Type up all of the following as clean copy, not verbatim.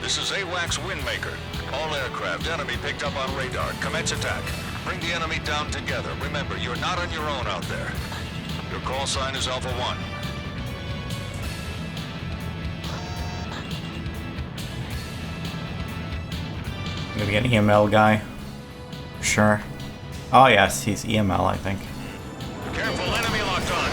This is AWACS Windmaker. All aircraft, enemy picked up on radar. Commence attack. Bring the enemy down together. Remember, you're not on your own out there. Your call sign is Alpha 1. Maybe an EML guy. Sure. Oh yes, he's EML, I think. Careful, enemy locked on.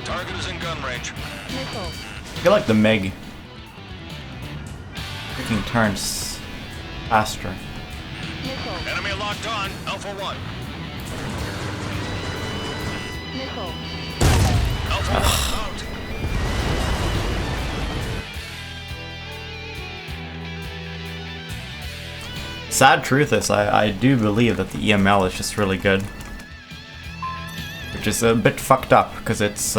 Target is in gun range. I feel like the MiG freaking turns faster. Enemy locked on, Alpha 1. Alpha 1 out. Sad truth is, I do believe that the EML is just really good. Which is a bit fucked up, because it's,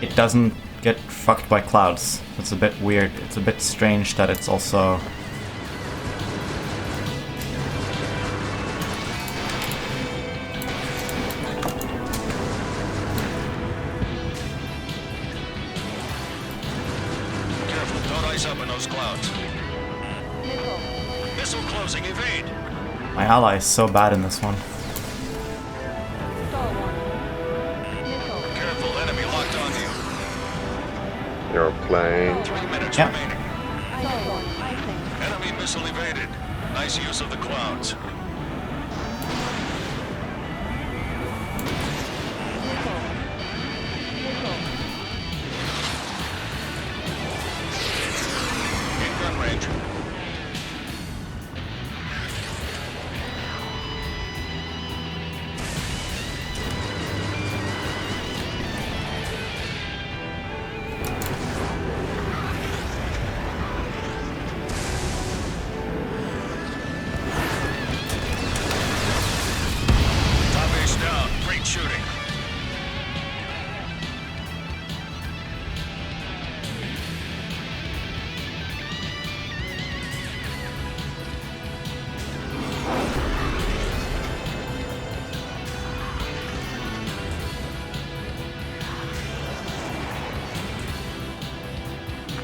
it doesn't get fucked by clouds. It's a bit weird. It's a bit strange that it's also... Careful, don't ice up in those clouds. Missile closing, evade. My ally is so bad in this one. Careful, enemy locked on you. Airplane. 3 minutes Yeah. remaining. Enemy missile evaded. Nice use of the clouds. In gun range. Top ace down. Great shooting.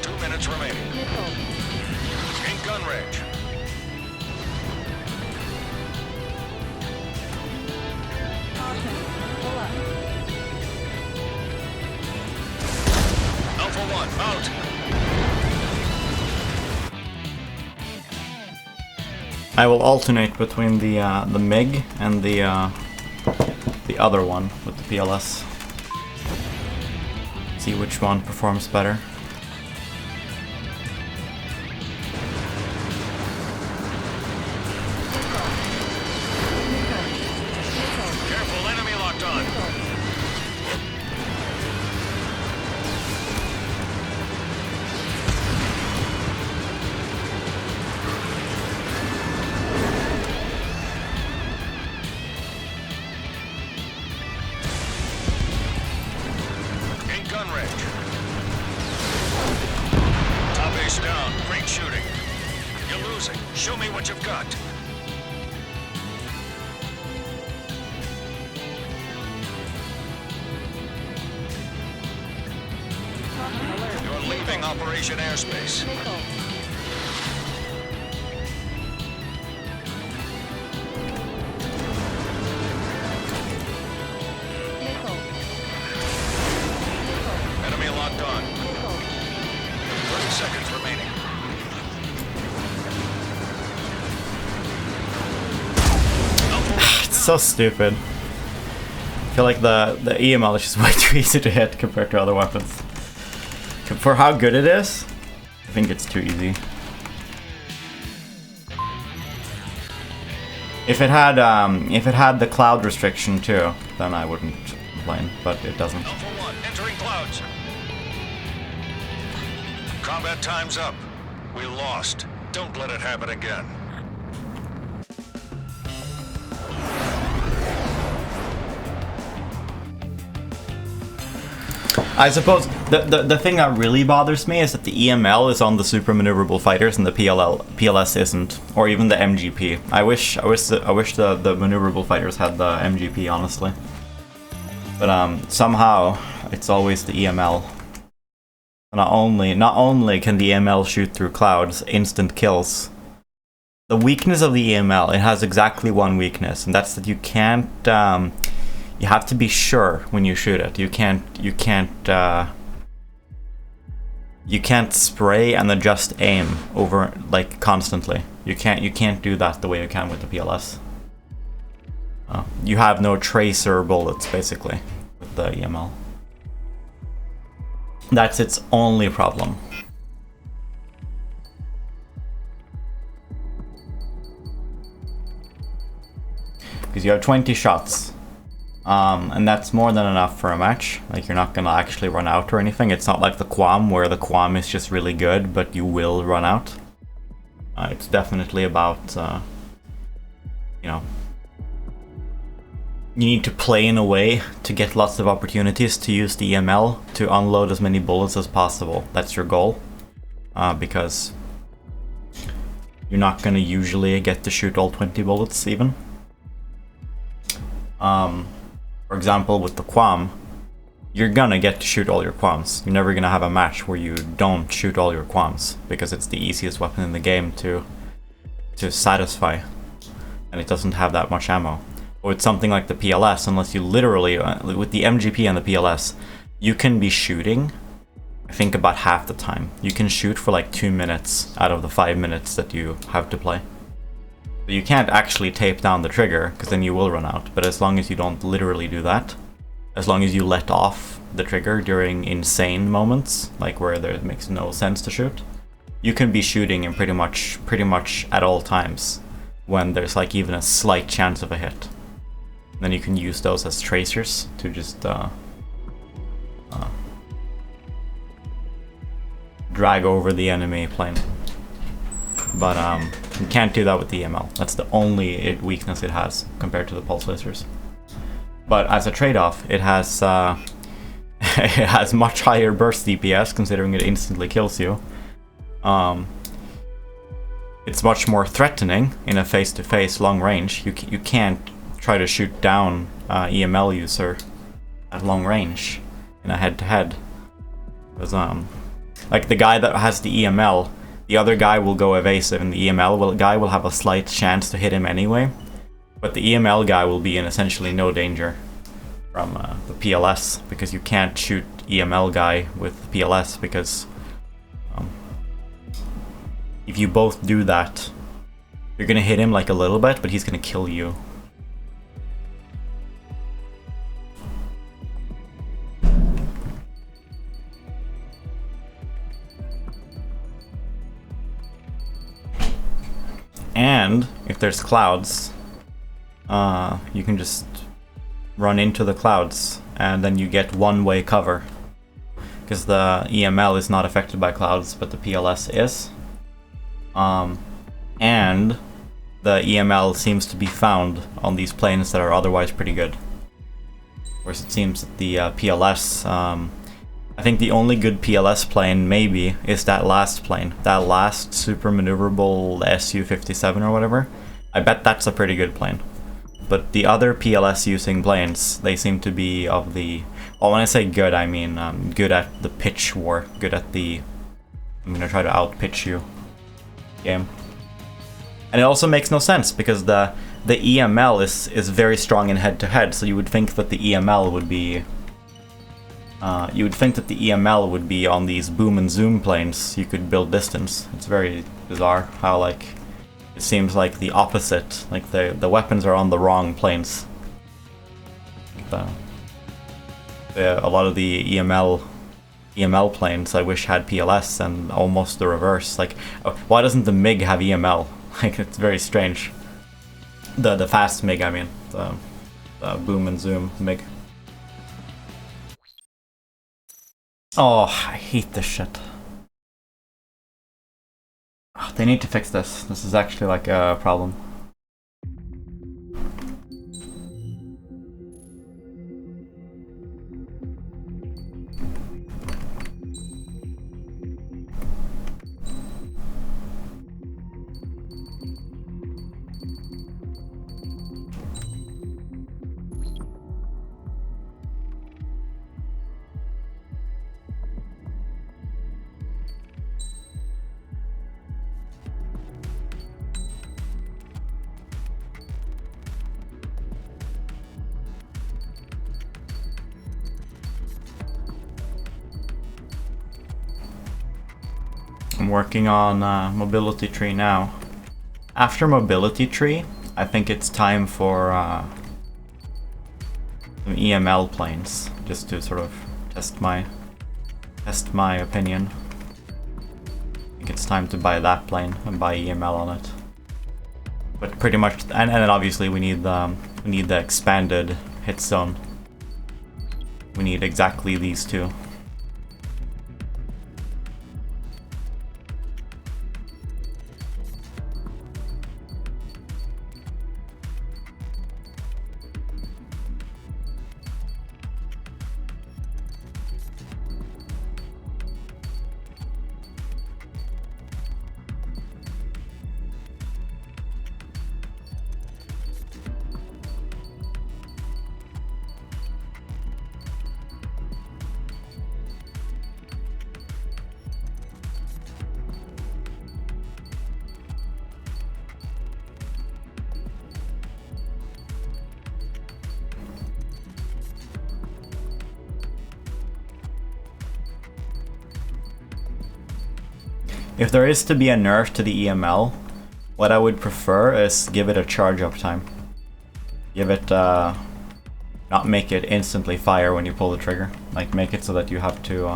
Two minutes remaining. In gun range. Alpha 1 out. I will alternate between the MiG and the other one with the PLS. See which one performs better. Careful, enemy locked on. In gun range. Top ace down. Great shooting. You're losing. Show me what you've got. You're leaving Operation Airspace. Enemy locked on. 30 seconds remaining. It's so stupid. I feel like the EML is just way too easy to hit compared to other weapons. For how good it is, I think it's too easy. If it had the cloud restriction too, then I wouldn't complain, but it doesn't. Alpha 1 entering clouds. Combat time's up. We lost. Don't let it happen again. I suppose the thing that really bothers me is that the EML is on the super maneuverable fighters and the PLS isn't, or even the MGP. I wish the maneuverable fighters had the MGP, honestly. But somehow it's always the EML. Not only can the EML shoot through clouds, instant kills. The weakness of the EML, it has exactly one weakness, and that's that you can't. You have to be sure when you shoot it. You can't spray and then just aim over like constantly. You can't do that the way you can with the PLS. You have no tracer bullets basically with the EML. That's its only problem. Because you have 20 shots. And that's more than enough for a match. Like, you're not gonna actually run out or anything. It's not like the Quam, where the Quam is just really good, but you will run out. It's definitely about, you know, you need to play in a way to get lots of opportunities to use the EML to unload as many bullets as possible. That's your goal. Because you're not gonna usually get to shoot all 20 bullets even. For example, with the Quam, you're gonna get to shoot all your Quams. You're never gonna have a match where you don't shoot all your Quams, because it's the easiest weapon in the game to satisfy, and it doesn't have that much ammo. Or with something like the PLS, unless you literally, with the MGP and the PLS, you can be shooting, I think, about half the time. You can shoot for like 2 minutes out of the 5 minutes that you have to play. You can't actually tape down the trigger, because then you will run out. But as long as you don't literally do that, as long as you let off the trigger during insane moments, like where it makes no sense to shoot, you can be shooting in pretty much at all times when there's like even a slight chance of a hit. And then you can use those as tracers to just drag over the enemy plane. But you can't do that with the EML. That's the only weakness it has compared to the pulse lasers. But as a trade-off, it has it has much higher burst DPS, considering it instantly kills you. It's much more threatening in a face-to-face long range. You can't try to shoot down EML user at long range in a head-to-head. Because like the guy that has the EML, the other guy will go evasive, and the EML guy will have a slight chance to hit him anyway. But the EML guy will be in essentially no danger from the PLS, because you can't shoot EML guy with the PLS, because if you both do that, you're gonna hit him like a little bit, but he's gonna kill you. And if there's clouds, you can just run into the clouds, and then you get one-way cover. Because the EML is not affected by clouds, but the PLS is. And the EML seems to be found on these planes that are otherwise pretty good. Whereas it seems that the PLS, I think the only good PLS plane, maybe, is that last plane. That last super maneuverable Su-57 or whatever. I bet that's a pretty good plane. But the other PLS using planes, they seem to be of the... Well, when I say good, I mean good at the pitch war. Good at the... I'm gonna try to outpitch you game. And it also makes no sense, because the EML is very strong in head-to-head, so you would think that the EML would be... you would think that the EML would be on these boom and zoom planes. You could build distance. It's very bizarre how, like, it seems like the opposite. Like, the weapons are on the wrong planes. A lot of the EML planes I wish had PLS, and almost the reverse. Like, why doesn't the MiG have EML? Like, it's very strange. The fast MiG, I mean. The boom and zoom MiG. Oh, I hate this shit. They need to fix this. This is actually like a problem. I'm working on mobility tree now. After mobility tree, I think it's time for some EML planes, just to sort of test my opinion. I think it's time to buy that plane and buy EML on it. But pretty much, and then obviously we need the expanded hit zone. We need exactly these two. If there is to be a nerf to the EML, what I would prefer is give it a charge up time. Give it, not make it instantly fire when you pull the trigger. Like, make it so that you have to,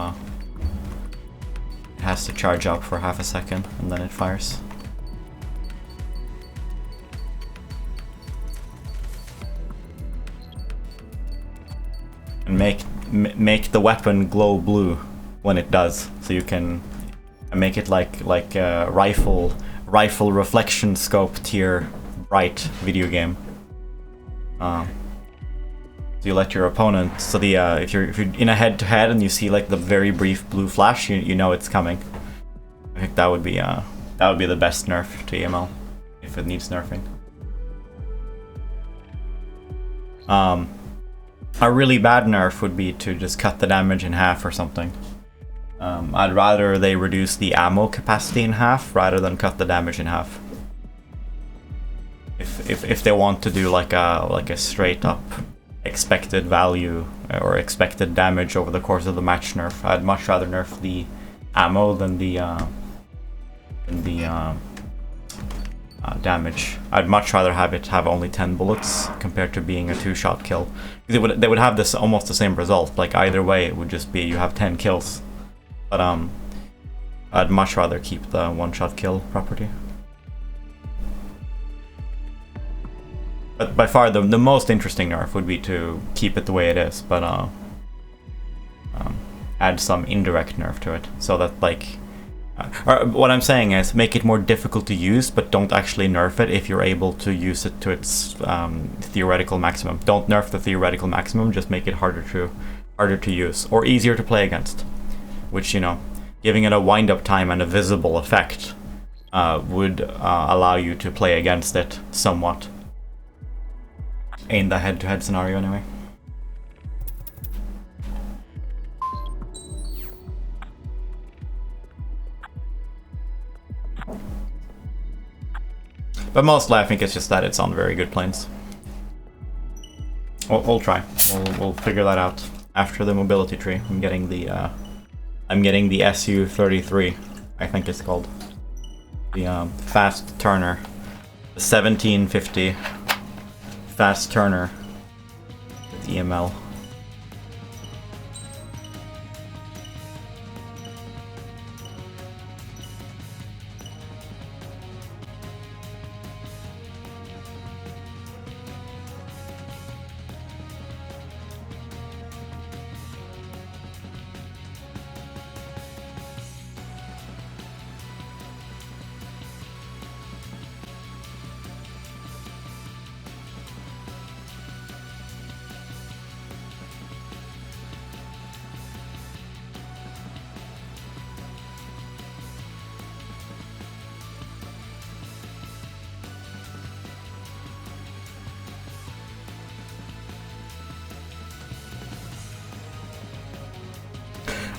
it has to charge up for half a second and then it fires. And make the weapon glow blue when it does, so you can make it like a rifle reflection scope tier bright video game. So you let your opponent, so the if you're in a head-to-head and you see like the very brief blue flash, you know it's coming. I think that would be the best nerf to EML if it needs nerfing. A really bad nerf would be to just cut the damage in half or something. I'd rather they reduce the ammo capacity in half rather than cut the damage in half. If they want to do like a straight up expected value or expected damage over the course of the match nerf, I'd much rather nerf the ammo than the damage. I'd much rather have it have only 10 bullets compared to being a 2-shot kill. They would have this almost the same result. Like either way, it would just be you have 10 kills. But I'd much rather keep the 1-shot kill property. But by far the most interesting nerf would be to keep it the way it is, but add some indirect nerf to it, so that like, or what I'm saying is make it more difficult to use, but don't actually nerf it if you're able to use it to its theoretical maximum. Don't nerf the theoretical maximum, just make it harder to use or easier to play against. Which, you know, giving it a wind-up time and a visible effect would allow you to play against it somewhat. In the head-to-head scenario, anyway. But mostly I think it's just that it's on very good planes. We'll try. We'll figure that out after the mobility tree. I'm getting the SU-33, I think it's called. The fast turner. The 1750 fast turner with EML.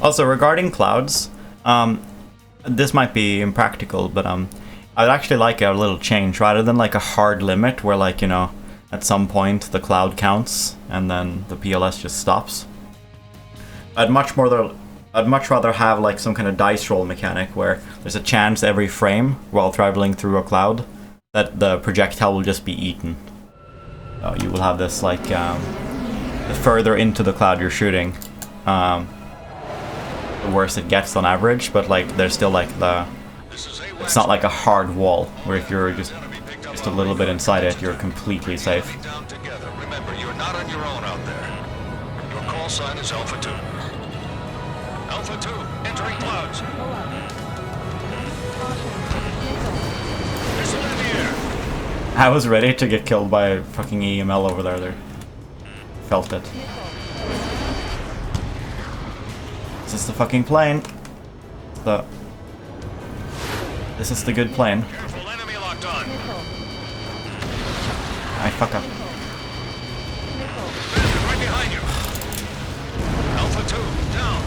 Also, regarding clouds, this might be impractical, but I'd actually like a little change rather than like a hard limit where, like, you know, at some point the cloud counts and then the PLS just stops. I'd much rather have like some kind of dice roll mechanic where there's a chance every frame while traveling through a cloud that the projectile will just be eaten. You will have this like the further into the cloud you're shooting, the worse it gets on average. But like there's still like it's not like a hard wall where if you're just a little bit inside it, you're completely safe. Remember, you're not on your own out there. Your call sign is Alpha 2. Alpha 2, entering clouds. Missile in the air. I was ready to get killed by a fucking EML over there. Felt it. This is the fucking plane. This is the good plane. Careful, enemy locked on. I fuck up. Right behind you. Alpha 2, down.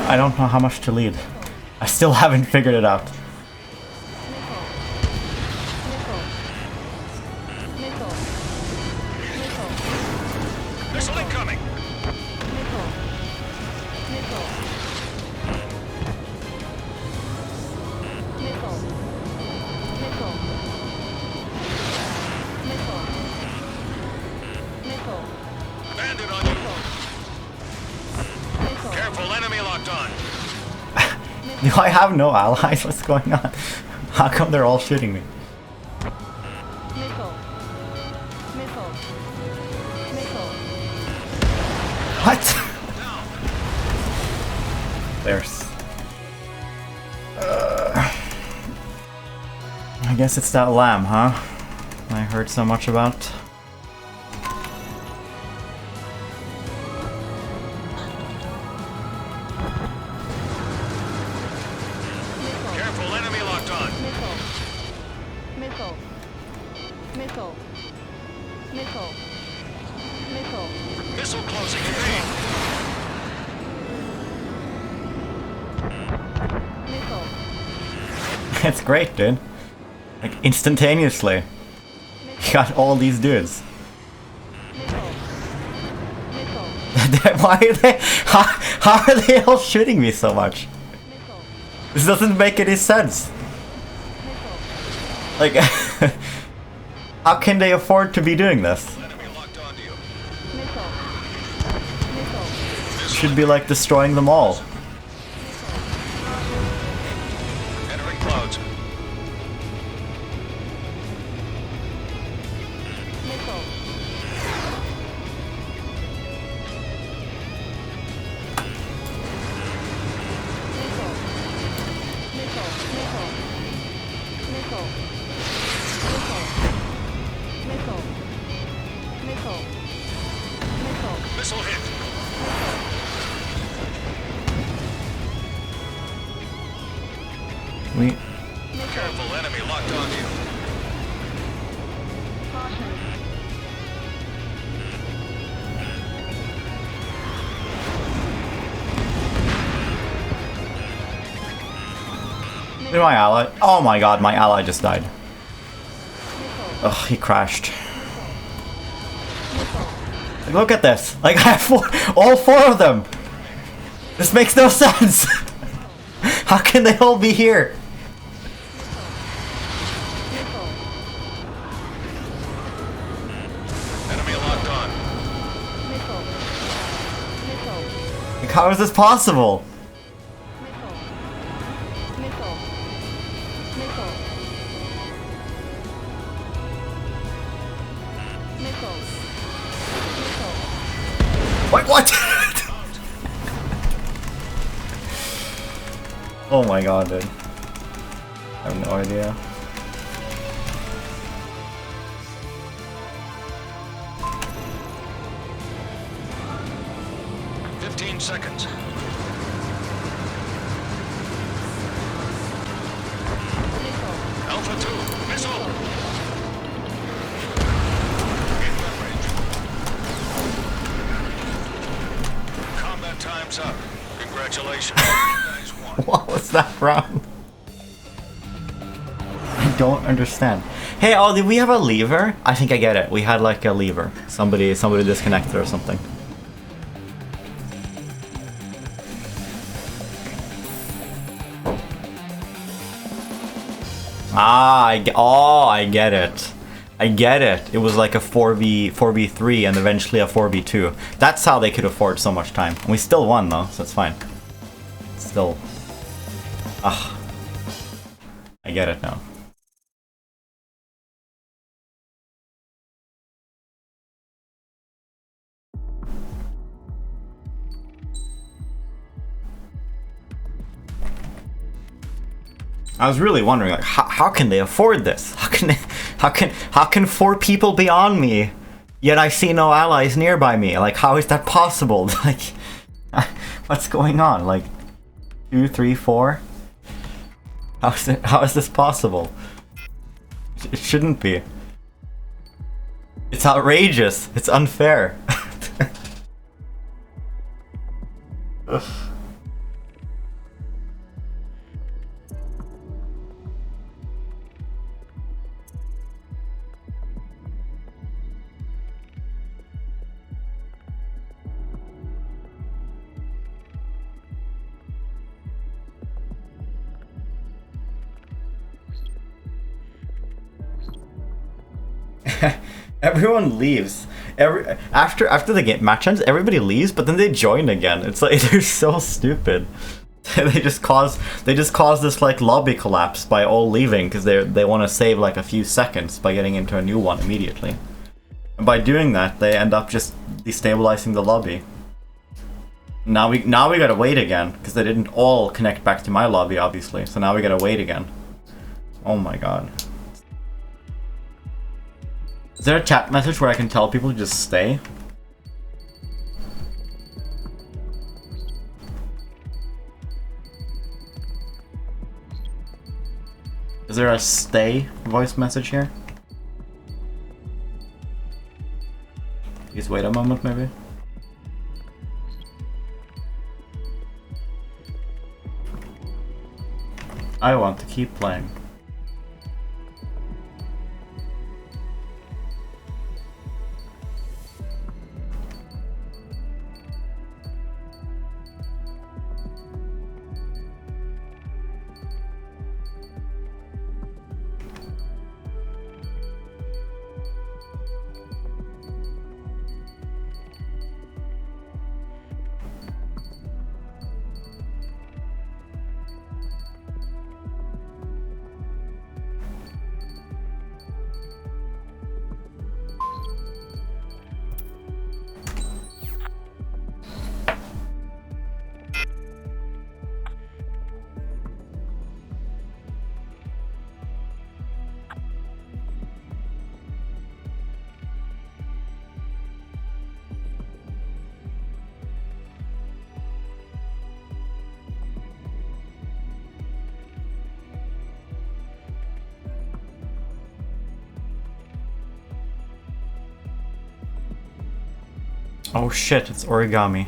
I don't know how much to lead. I still haven't figured it out. Missile incoming. Bandit on you. Careful, enemy locked on. Do I have no allies? What's going on? How come they're all shooting me? What? There's... I guess it's that lamb, huh? I heard so much about. Careful, enemy locked on. Missile closing in range. It's great, dude. Like, instantaneously. You got all these dudes. Why are they... How are they all shooting me so much? This doesn't make any sense. Like... How can they afford to be doing this? Enemy locked onto you. Should be like destroying them all. Entering clouds. Missile hit. Careful, enemy locked onto you. My ally. Oh my god, my ally just died. Ugh, he crashed. Like, look at this. Like, I have all four of them. This makes no sense. How can they all be here? Enemy locked on. Like, how is this possible? Wait, what? Oh my god, dude. I have no idea. Seconds. Alpha 2, missile! In gun range. Combat time's up. Congratulations. You guys won. What was that from? I don't understand. Hey, oh, did we have a lever? I think I get it. We had like a lever. Somebody disconnected or something. Ah, I get it. I get it. It was like a 4v3 and eventually a 4v2. That's how they could afford so much time. And we still won though, so it's fine. Still. Ah. I get it now. I was really wondering, like, how can they afford this? How can 4 people be on me, yet I see no allies nearby me? Like, how is that possible? Like, what's going on? Like, 2, 3, 4? How is this possible? It shouldn't be. It's outrageous. It's unfair. Ugh. Everyone leaves. After the game match ends, everybody leaves, but then they join again. It's like they're so stupid. they just cause this like lobby collapse by all leaving because they want to save like a few seconds by getting into a new one immediately. And by doing that, they end up just destabilizing the lobby. Now we gotta wait again because they didn't all connect back to my lobby, obviously. So now we gotta wait again. Oh my god. Is there a chat message where I can tell people to just stay? Is there a stay voice message here? Please wait a moment, maybe. I want to keep playing. Oh shit, it's origami.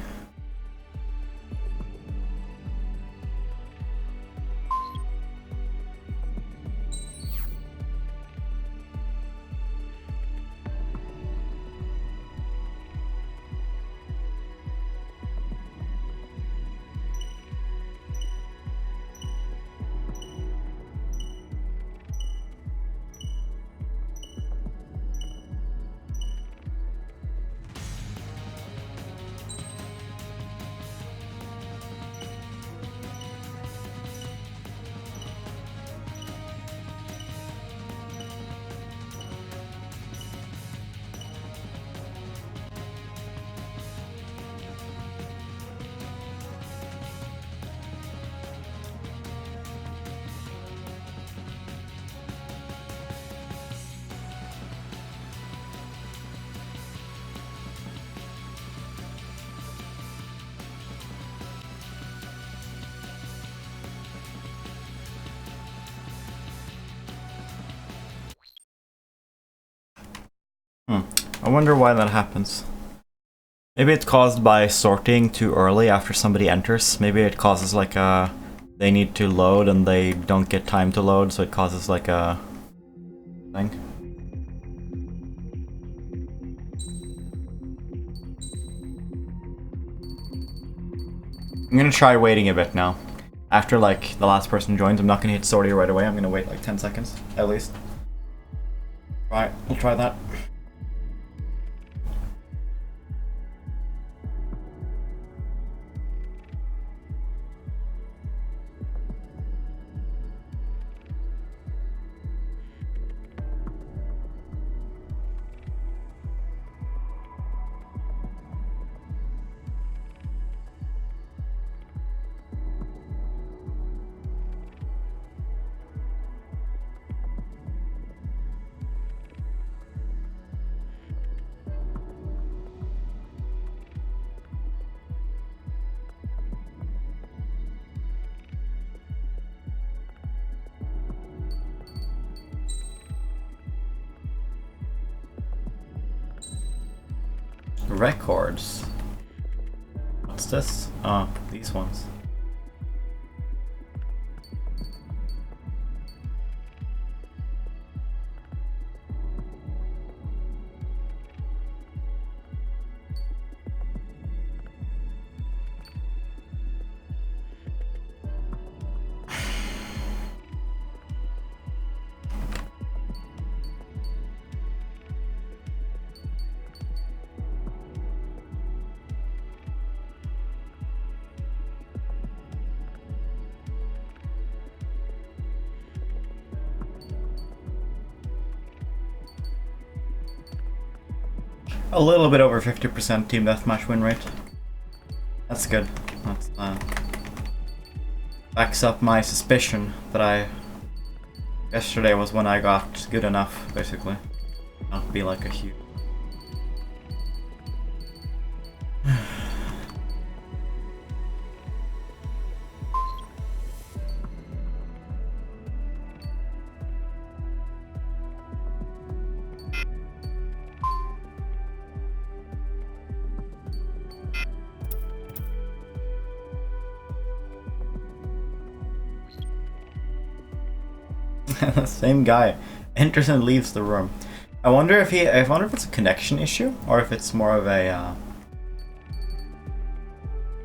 I wonder why that happens. Maybe it's caused by sorting too early after somebody enters. Maybe it causes like a... They need to load and they don't get time to load, so it causes like a... thing. I'm gonna try waiting a bit now. After like the last person joins, I'm not gonna hit sortie right away. I'm gonna wait like 10 seconds at least. Right, we'll try that. Records. What's this? Oh, these ones. A little bit over 50% team deathmatch win rate. That's good. That's backs up my suspicion that yesterday was when I got good enough, basically. Not be like a huge... The same guy enters and leaves the room. I wonder if it's a connection issue or if it's more of a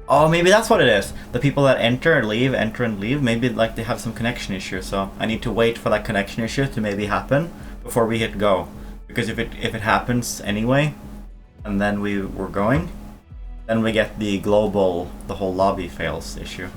Oh, maybe that's what it is. The people that enter and leave, maybe like they have some connection issue. So I need to wait for that connection issue to maybe happen before we hit go. Because if it happens anyway, and then we're going, then we get the whole lobby fails issue.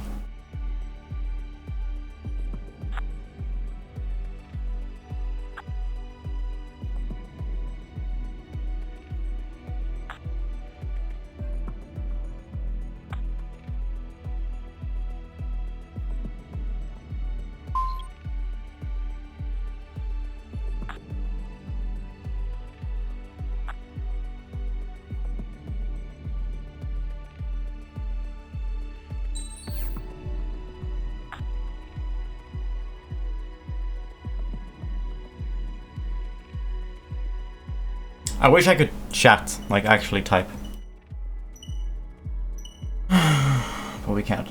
I wish I could chat, like actually type. But we can't.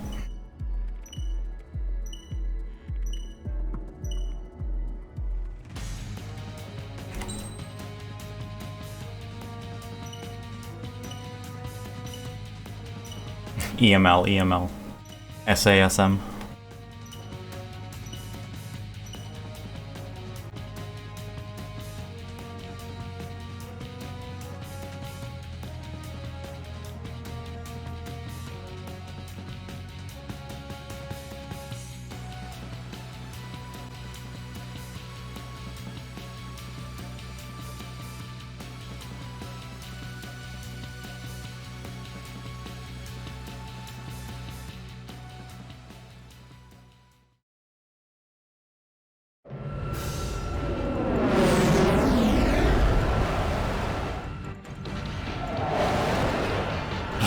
EML, SASM.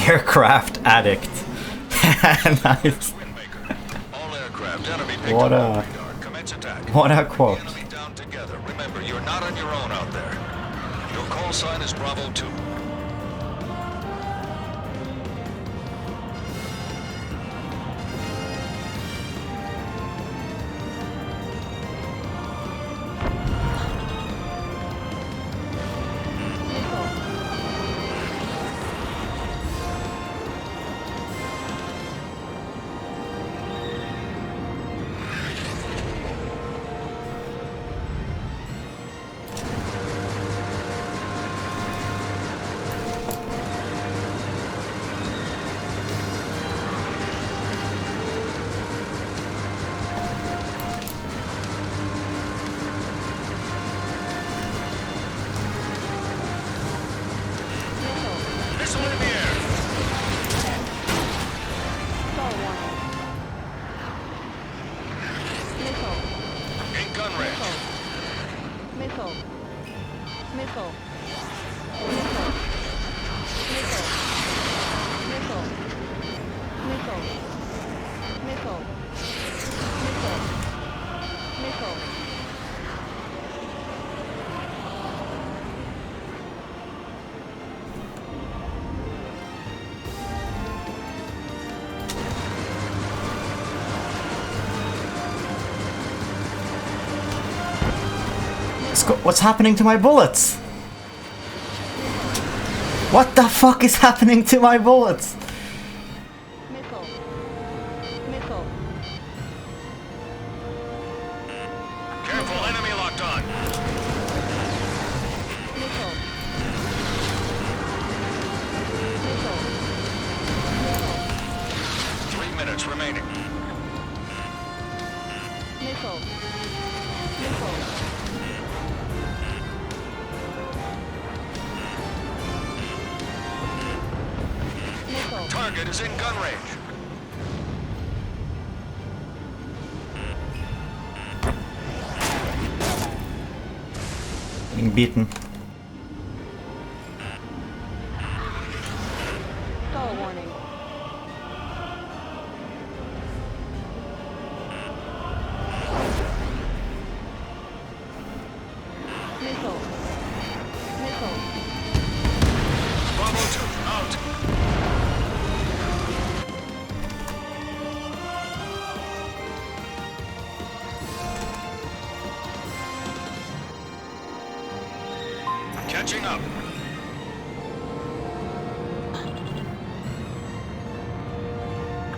Aircraft addict. Nice. What a quote. Remember, you're not on your own out there. Your call sign is Bravo 2. Missile in the air. In gun range. Missile. Missile. What's happening to my bullets? What the fuck is happening to my bullets? Missile. Missile. Careful, enemy locked on. Missile. 3 minutes remaining. Missile. Missile. Target is in gun range. Being beaten. Stall warning. Missile. Missile. Bravo 2 out. Catching up.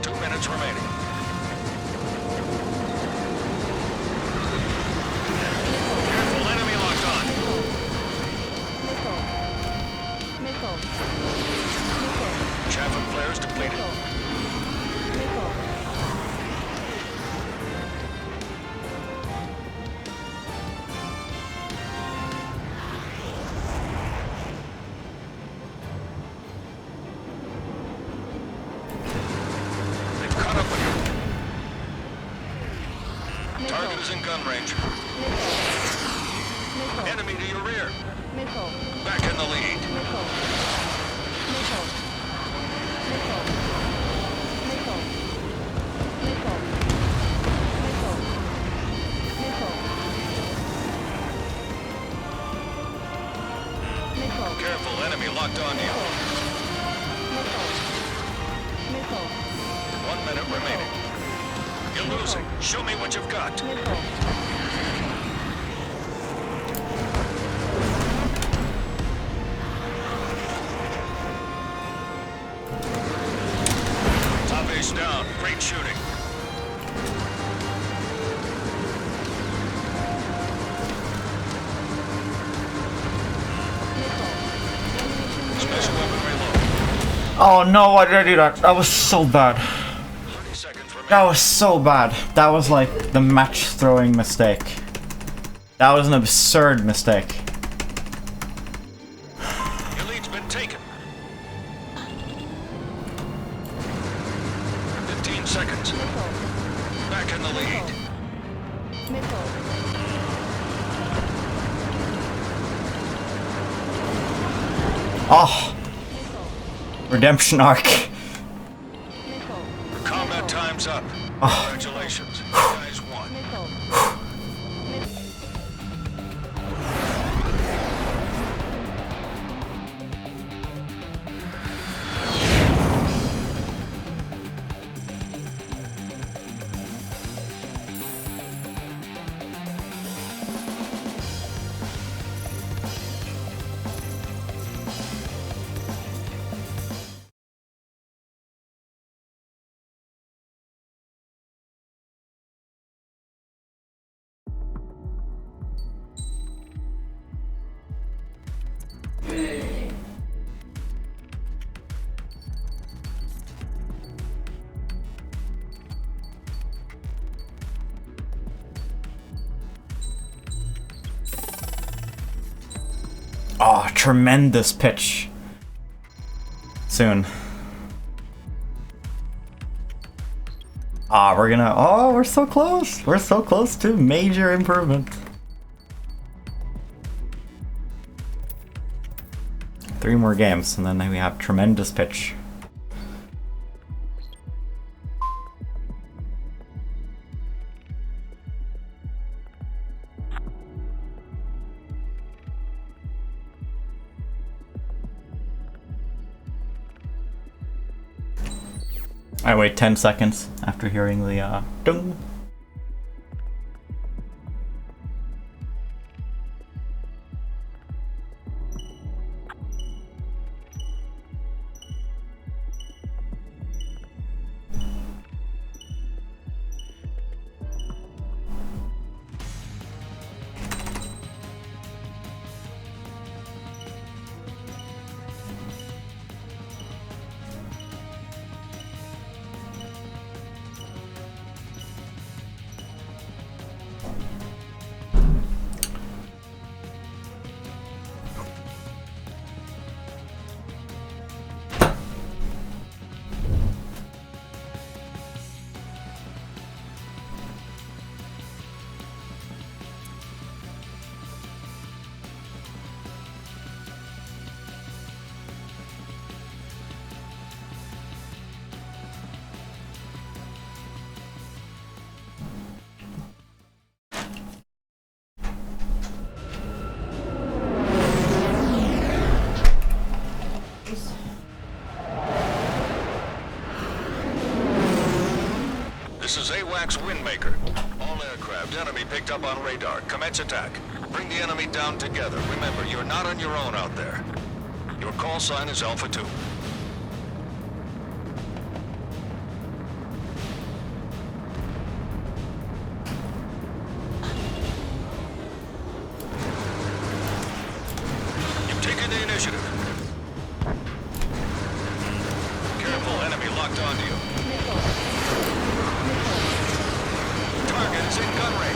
Two minutes remaining. Careful, enemy locked on. Missile. Missile. Missile. Chaff and flares depleted. Missile. Missile. They've caught up with you. Target is in gun range. Missile. Enemy to your rear. Missile. Back in the lead. Missile. Missile. Missile. Missile. Missile. Missile. Missile. Missile. Careful, enemy locked on you. Missile. Missile. 1 minute remaining. You're losing. Show me what you've got. Missile. Top ace down. Great shooting. Special weapon reload. Oh no, why did I do that? That was so bad. 30 seconds remaining. That was so bad. That was like the match throwing mistake. That was an absurd mistake. Your lead's been taken. 15 seconds. Back in the lead. Missile. Oh, redemption arc. Missile. Combat time's up. Oh. Congratulations. You guys won. Missile. Oh, tremendous pitch. Soon. Ah, we're gonna... Oh, we're so close! We're so close to major improvement. 3 more games, and then we have tremendous pitch. I wait 10 seconds after hearing the dung. This is AWACS Windmaker. All aircraft, enemy picked up on radar. Commence attack. Bring the enemy down together. Remember, you're not on your own out there. Your call sign is Alpha 2. You've taken the initiative. Careful, enemy locked onto you. Target is in gun range.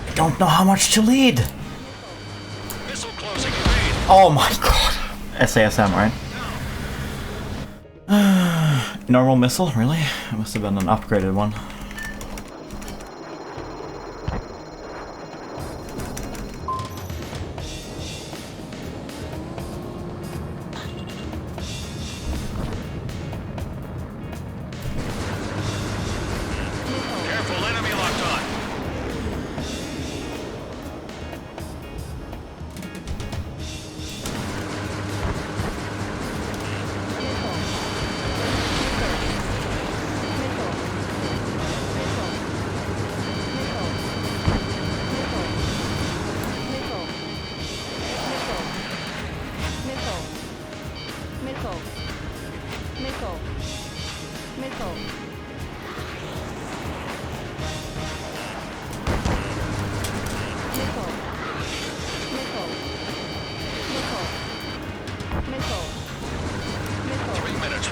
I don't know how much to lead. Missile closing evade. Oh my god. SASM, right? Normal missile, really? It must have been an upgraded one. Careful, enemy locked on.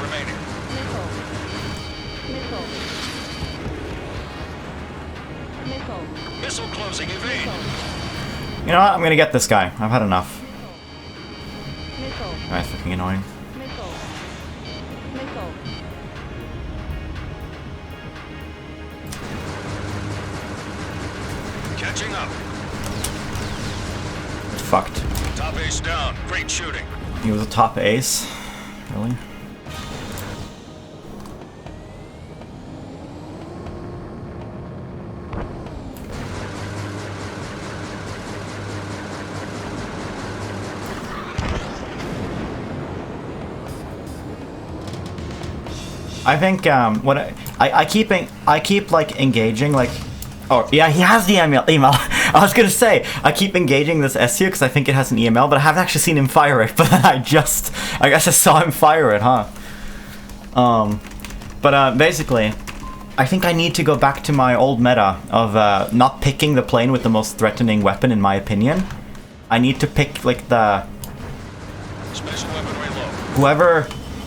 Remaining. Missile closing evade. You know what? I'm gonna get this guy. I've had enough. That's fucking annoying. Catching up. Fucked. Top ace down. Great shooting. He was a top ace? Really? I think what I keep like engaging like, oh yeah, he has the email. I was gonna say, I keep engaging this SU because I think it has an EML, but I haven't actually seen him fire it, but I guess I saw him fire it, huh? Basically, I think I need to go back to my old meta of not picking the plane with the most threatening weapon, in my opinion. I need to pick, like, the... Special weaponry low.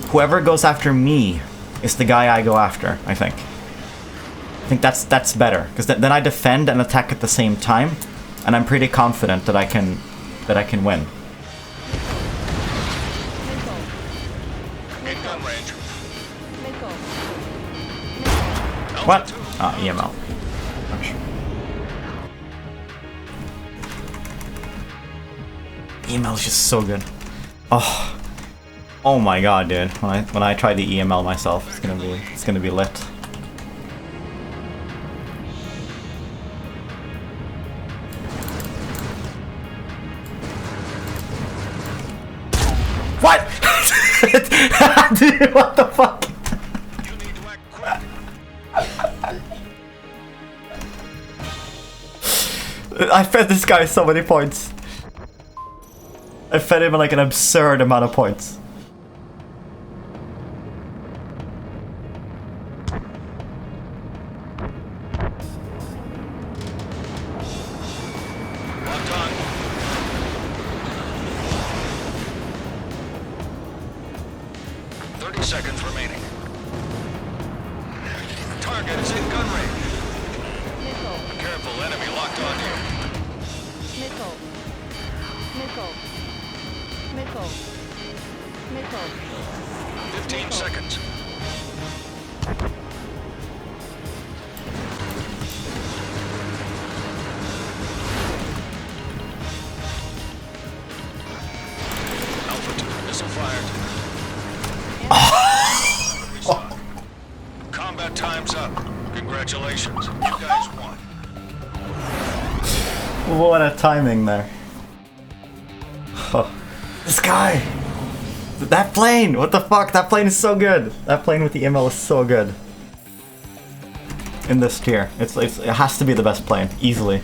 Whoever goes after me is the guy I go after, I think. I think that's better, because then I defend and attack at the same time, and I'm pretty confident that I can win. In gun range. Missile. What? Alpha 2. Ah, EML. EML is just so good. Oh my god, dude! When I try the EML myself, it's gonna be lit. What? Dude, what the fuck? You need to act quick. I fed this guy so many points. I fed him like an absurd amount of points. Locked on. Seconds remaining. Target is in gun range. Missile. Careful, enemy locked on you. Missile. Missile. Missile. Missile. 15 seconds. Alpha 2, missile fired. Combat time's up. Congratulations. You guys won. What a timing there. Oh, this guy! That plane! What the fuck? That plane is so good! That plane with the ML is so good. In this tier. It has to be the best plane. Easily.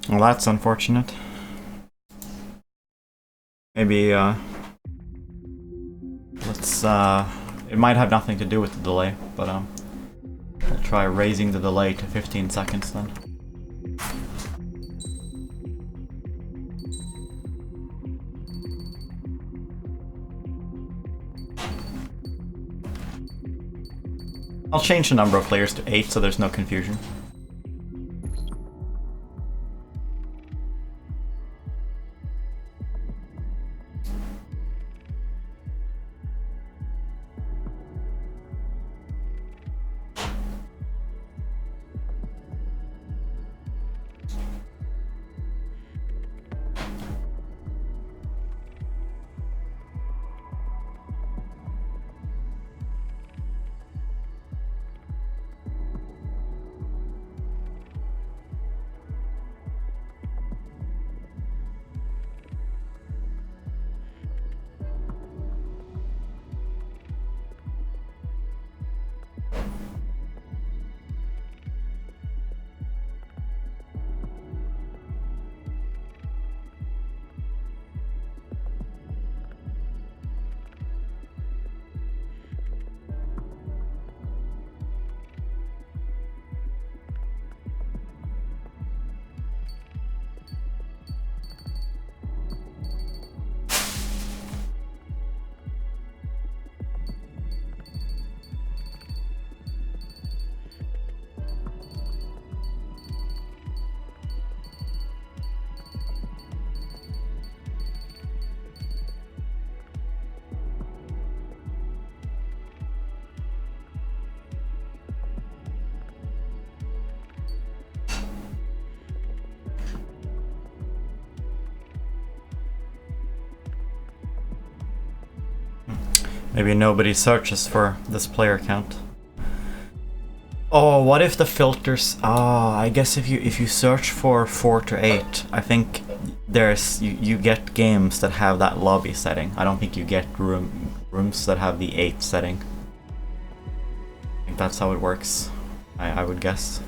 Well, that's unfortunate. Maybe, let's, it might have nothing to do with the delay, but, we'll try raising the delay to 15 seconds then. I'll change the number of players to 8 so there's no confusion. Maybe nobody searches for this player count. Oh, what if the filters... I guess if you search for 4 to 8, I think there's you get games that have that lobby setting. I don't think you get rooms that have the 8 setting. I think that's how it works. I would guess.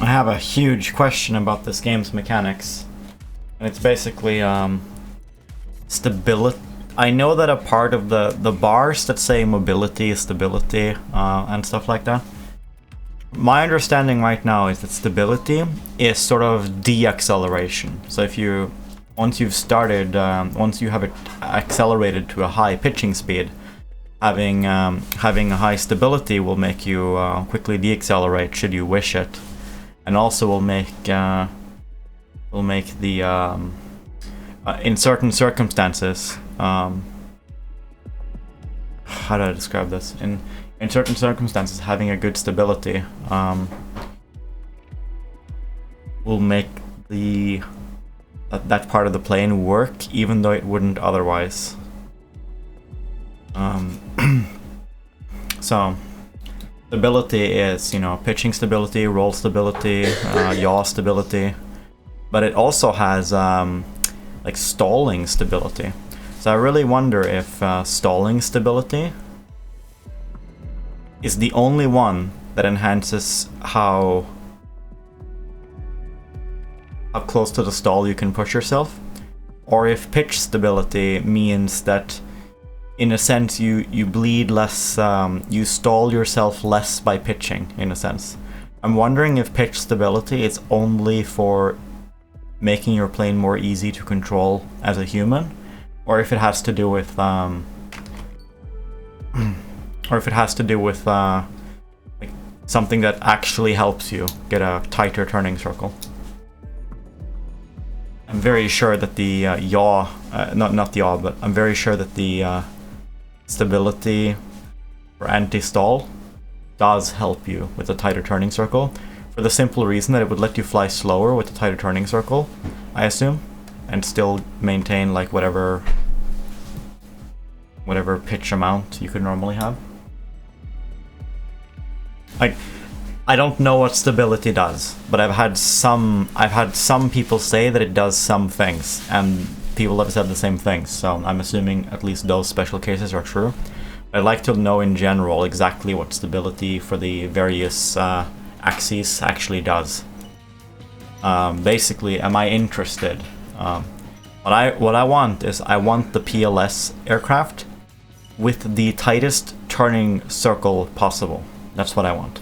I have a huge question about this game's mechanics. And it's basically stability. I know that a part of the bars that say mobility is stability and stuff like that. My understanding right now is that stability is sort of de-acceleration. So if you, once you've started, once you have it accelerated to a high pitching speed, having a high stability will make you quickly deaccelerate should you wish it, and also will make the in certain circumstances, how do I describe this? In certain circumstances, having a good stability will make that part of the plane work, even though it wouldn't otherwise. So stability is, you know, pitching stability, roll stability, yaw stability, but it also has like stalling stability. So I really wonder if stalling stability is the only one that enhances how close to the stall you can push yourself, or if pitch stability means that in a sense you bleed less, you stall yourself less by pitching, in a sense. I'm wondering if pitch stability is only for making your plane more easy to control as a human, or if it has to do with like something that actually helps you get a tighter turning circle. I'm very sure that the yaw, not yaw, but I'm very sure that the stability for anti-stall does help you with a tighter turning circle, for the simple reason that it would let you fly slower with a tighter turning circle, I assume, and still maintain like whatever pitch amount you could normally have. Like, I don't know what stability does, but I've had some people say that it does some things, and people have said the same things, so I'm assuming at least those special cases are true. I'd like to know in general exactly what stability for the various axes actually does. Basically, am I interested? What I want is, I want the PLS aircraft with the tightest turning circle possible. That's what I want.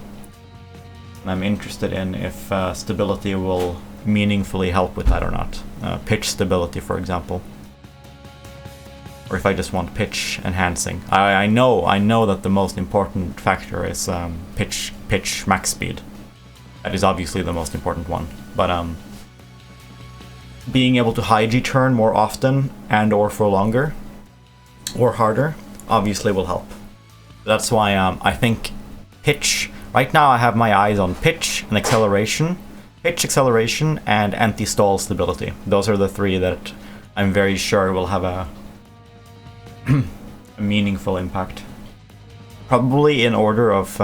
And I'm interested in if stability will meaningfully help with that or not. Pitch stability, for example. Or if I just want pitch enhancing. I know that the most important factor is pitch max speed. That is obviously the most important one. But being able to high G turn more often and or for longer or harder obviously will help. That's why I think pitch. Right now I have my eyes on pitch and acceleration. Pitch, acceleration, and anti-stall stability. Those are the three that I'm very sure will have a meaningful impact. Probably in order of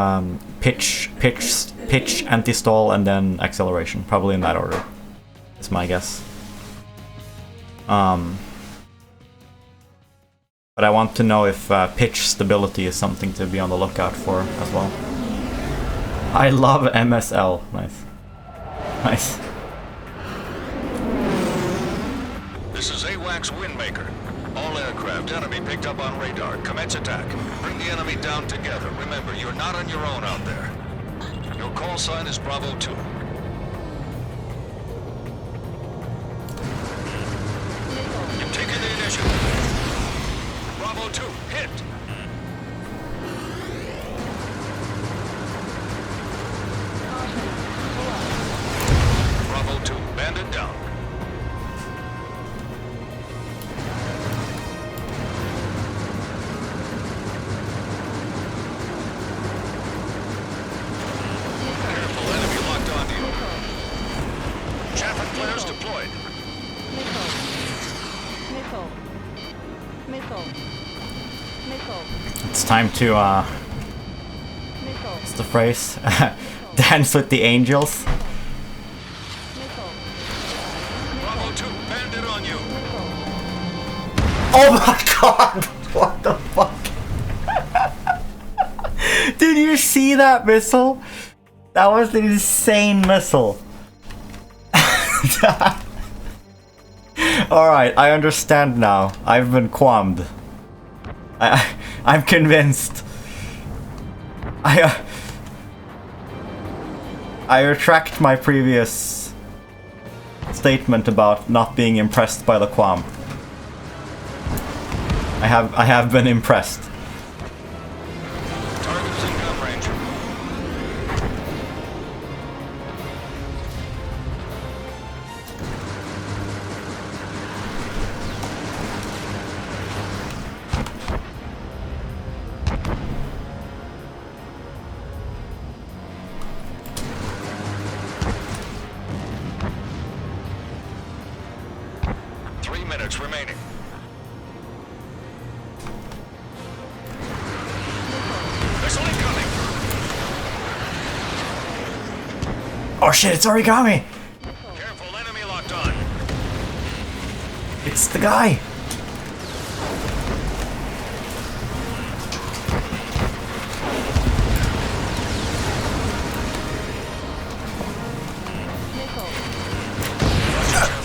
pitch, anti-stall, and then acceleration. Probably in that order. Is my guess. But I want to know if pitch stability is something to be on the lookout for as well. I love MSL. Nice. Nice. This is AWACS Windmaker. All aircraft, enemy picked up on radar. Commence attack. Bring the enemy down together. Remember, you're not on your own out there. Your call sign is Bravo 2. position. Bravo 2, hit. Bravo 2, bandit down. Careful, enemy locked onto you. Chaffin flares deployed. Missile. Missile. Missile. It's time to, Missile. what's the phrase? Dance with the angels. Missile. Bravo 2, bandit on you. Oh my god! What the fuck? Did you see that missile? That was an insane missile. Alright, I understand now. I've been qualmed. I'm convinced. I retract my previous statement about not being impressed by the qualm. I have been impressed. Target's in gun range. Minutes remaining. Missile incoming. Oh shit, it's origami! Careful, enemy locked on. It's the guy!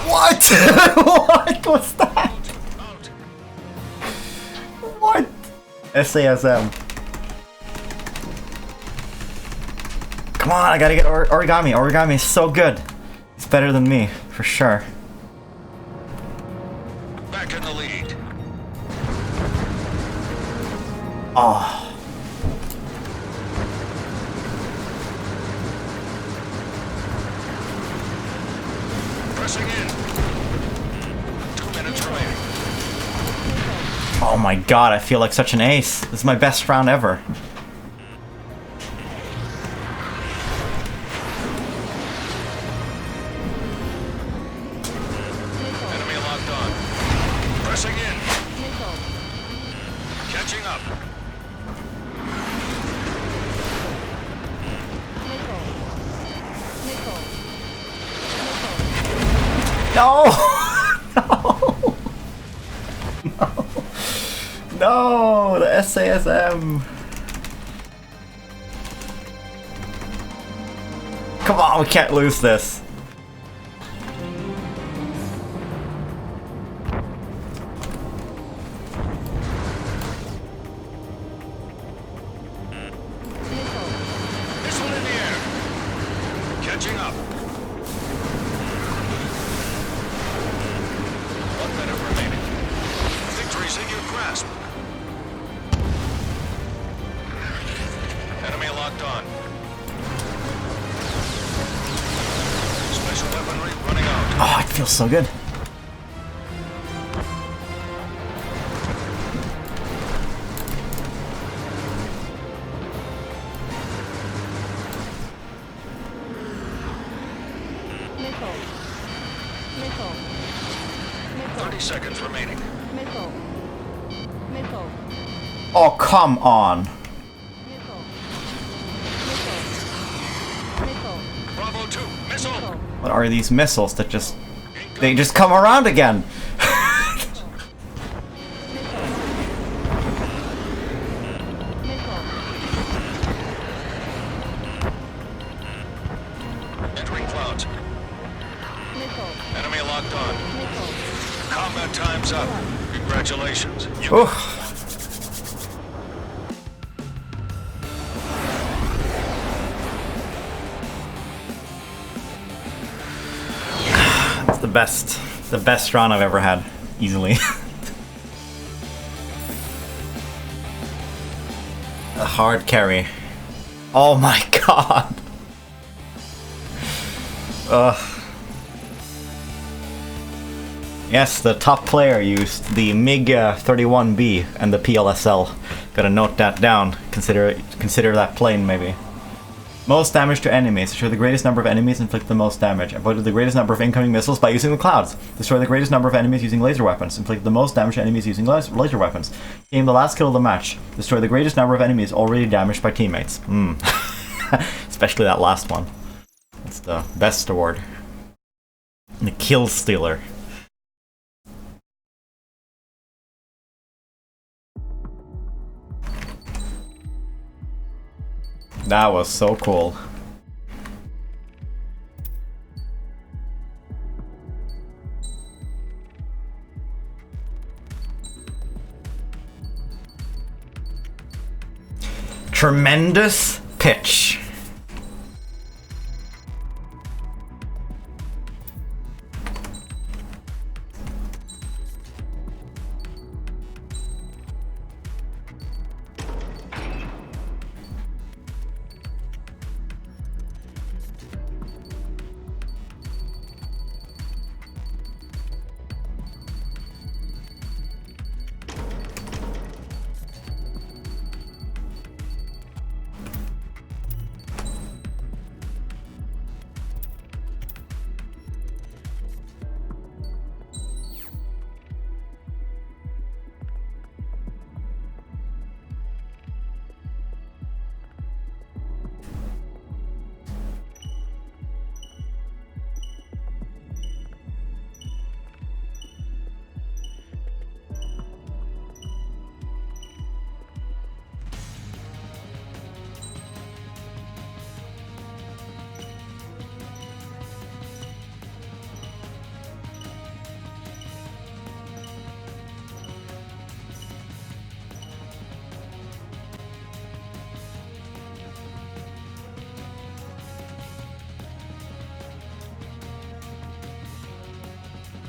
What? What was that? Out. What? SASM. Come on, I gotta get origami. Origami is so good. It's better than me, for sure. Back in the lead. Oh. Pressing in. 2 minutes remaining. Oh my god, I feel like such an ace. This is my best round ever. Enemy locked on. Pressing in. Catching up. No! No! No! No! The SASM! Come on, we can't lose this. Missile in the air. Catching up. 1 minute remaining. Victory's in your grasp. Enemy locked on. Special weaponry running out. Oh, it feels so good. Missile. Missile. 30 seconds remaining. Missile. Missile. Oh, come on. Missile. Missile. Bravo 2, missile. Missile. What are these missiles that just... They just come around again? Entering clouds. Missile. Enemy locked on. Missile. Combat time's up. Congratulations. You Oof. It's the best run I've ever had, easily. A hard carry. Oh my god. Ugh. Yes, the top player used the MiG-31B and the PLSL. Gotta note that down. Consider that plane, maybe. Most damage to enemies. Destroy the greatest number of enemies, inflict the most damage. Avoid the greatest number of incoming missiles by using the clouds. Destroy the greatest number of enemies using laser weapons. Inflict the most damage to enemies using laser weapons. Gain the last kill of the match. Destroy the greatest number of enemies already damaged by teammates. Especially that last one. That's the best award. The Kill Stealer. That was so cool. Tremendous pitch.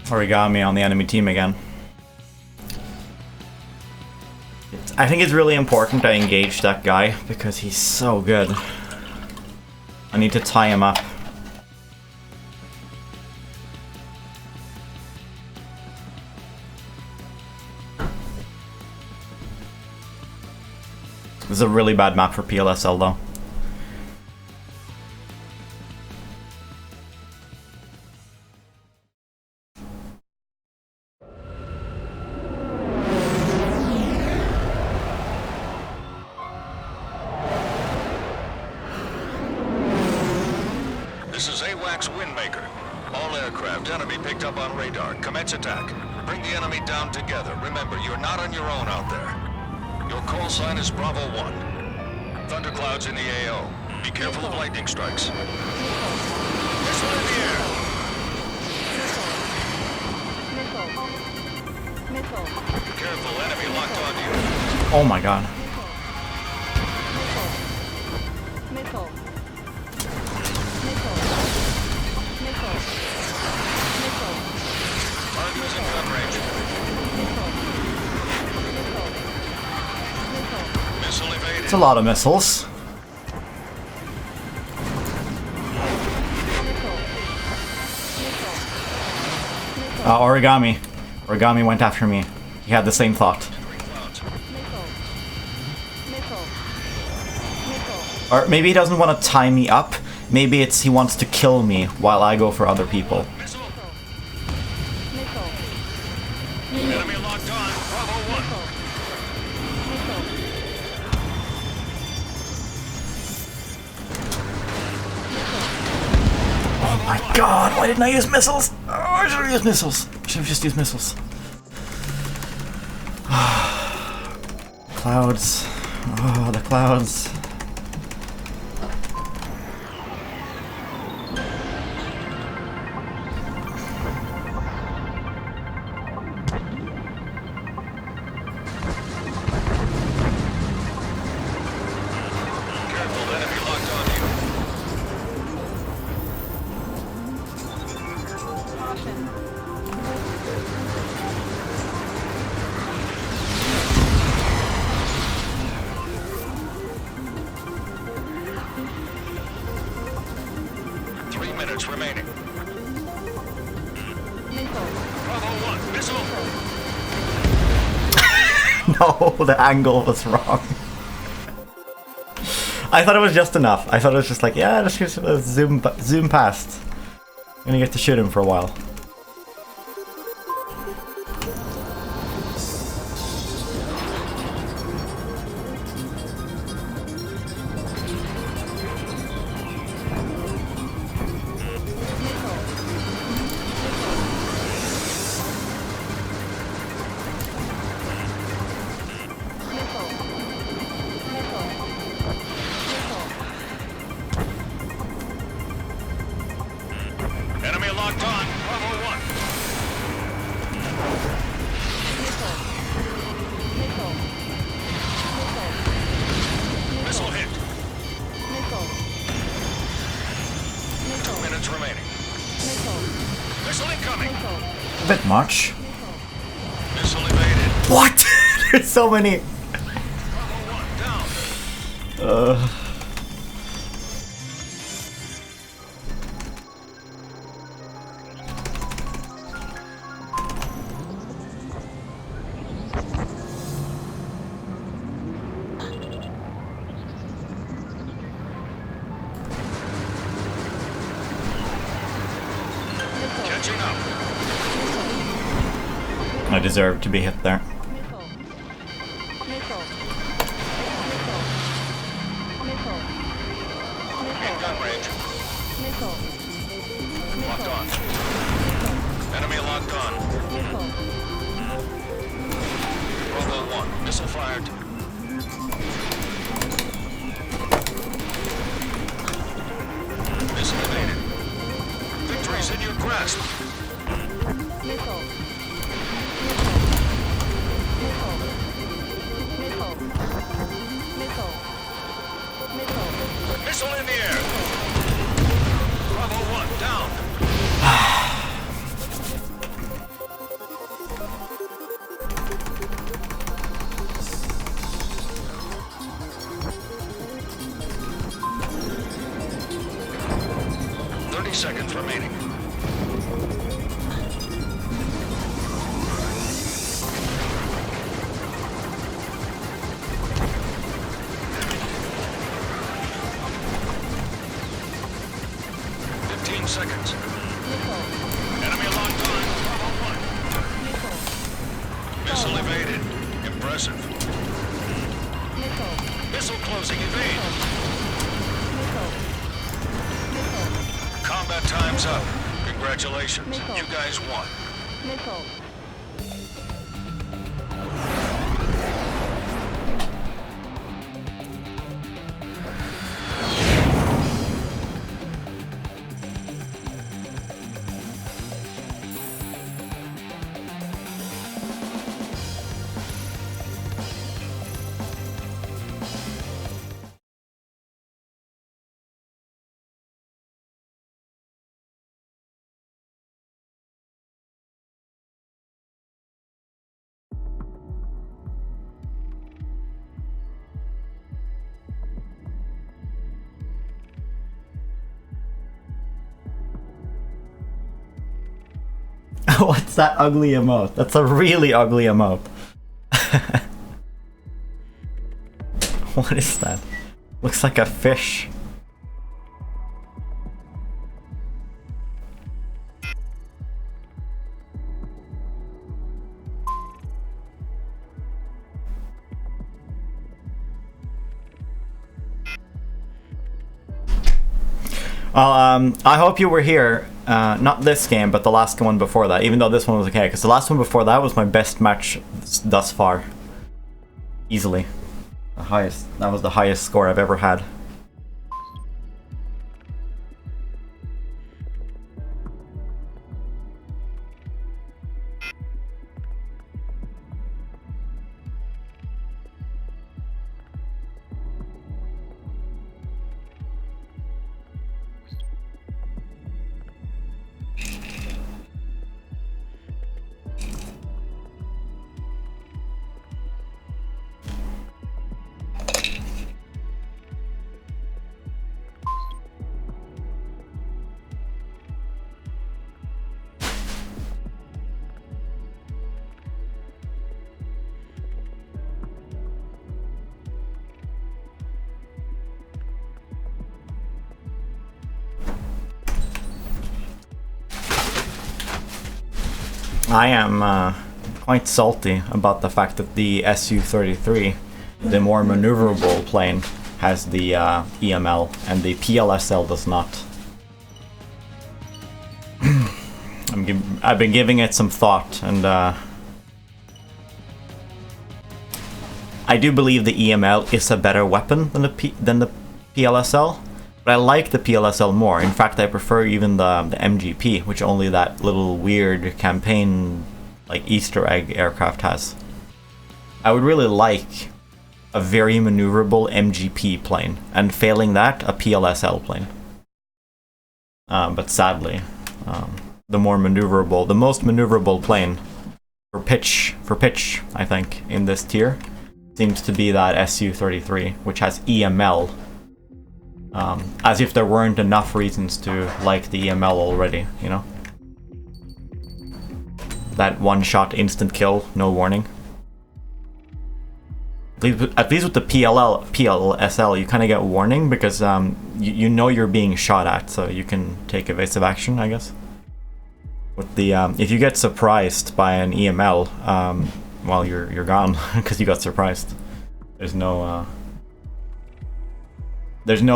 Origami on the enemy team again. I think it's really important I engage that guy because he's so good. I need to tie him up. This is a really bad map for PLSL though. This is AWACS Windmaker. All aircraft, enemy picked up on radar. Commence attack. Bring the enemy down together. Remember, you're not on your own out there. Your call sign is Bravo 1. Thunderclouds in the AO. Be careful of lightning strikes. Missile in the air. Missile. Careful, enemy locked onto you. Oh my god. Missile. Target is in gun range. Missile evaded. It's a lot of missiles. Origami. Origami went after me. He had the same thought. Or maybe he doesn't want to tie me up. Maybe it's he wants to kill me while I go for other people. Enemy locked on. Bravo 1. Oh my god, why didn't I use missiles? Oh, I should have used missiles. I should have just used missiles. Clouds. Oh, the clouds. Careful, enemy locked onto you. minutes remaining. Missile. Bravo 1, missile. No, the angle was wrong. I thought it was just enough. I thought it was just like, yeah, let's just zoom past. I'm gonna get to shoot him for a while. Enemy locked on. Bravo 1. Missile hit. 2 minutes remaining. Missile incoming. A bit much. Missile evaded. What? There's so many. Bravo 1 down. Catching up. I deserve to be hit there. In gun range. Locked on. Enemy locked on. Bravo 1. Missile fired. Missile evaded. Victory's in your grasp. Missile in the air. Bravo 1 down. Seconds remaining. Seconds. Enemy locked on. Bravo 1. Missile evaded. Impressive. Missile closing. Evade. Combat time's up. Congratulations. You guys won. What's that ugly emote? That's a really ugly emote. What is that? Looks like a fish. Well, I hope you were here. Not this game, but the last one before that. Even though this one was okay, because the last one before that was my best match thus far. Easily, the highest. That was the highest score I've ever had. I am quite salty about the fact that the Su-33, the more maneuverable plane, has the EML and the PLSL does not. I've been giving it some thought, and I do believe the EML is a better weapon than the PLSL, but I like the PLSL more. In fact, I prefer even the MGP, which only that little weird campaign, like Easter egg aircraft has. I would really like a very maneuverable MGP plane, and failing that, a PLSL plane. But sadly, the most maneuverable plane for pitch, I think, in this tier seems to be that Su-33, which has EML. As if there weren't enough reasons to like the EML already, you know? That one-shot instant kill, no warning. At least with the PLSL, you kind of get warning because you know you're being shot at, so you can take evasive action, I guess. With the if you get surprised by an EML, well, you're gone because you got surprised. There's no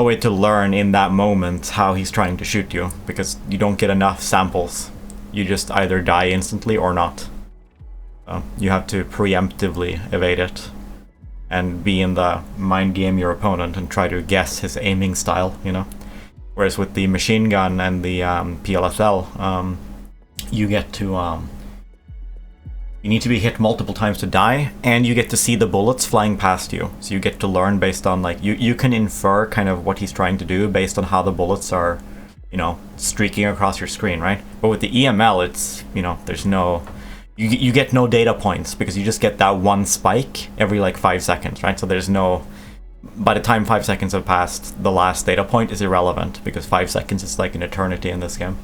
way to learn in that moment how he's trying to shoot you because you don't get enough samples. You just either die instantly or not. So you have to preemptively evade it and be in the mind game your opponent and try to guess his aiming style, you know? Whereas with the machine gun and the PLSL, you get to... you need to be hit multiple times to die, and you get to see the bullets flying past you. So you get to learn based on, like, you can infer kind of what he's trying to do based on how the bullets are, you know, streaking across your screen, right? But with the EML, it's, you know, there's no... You get no data points because you just get that one spike every like 5 seconds, right? So there's no... By the time 5 seconds have passed, the last data point is irrelevant because 5 seconds is like an eternity in this game.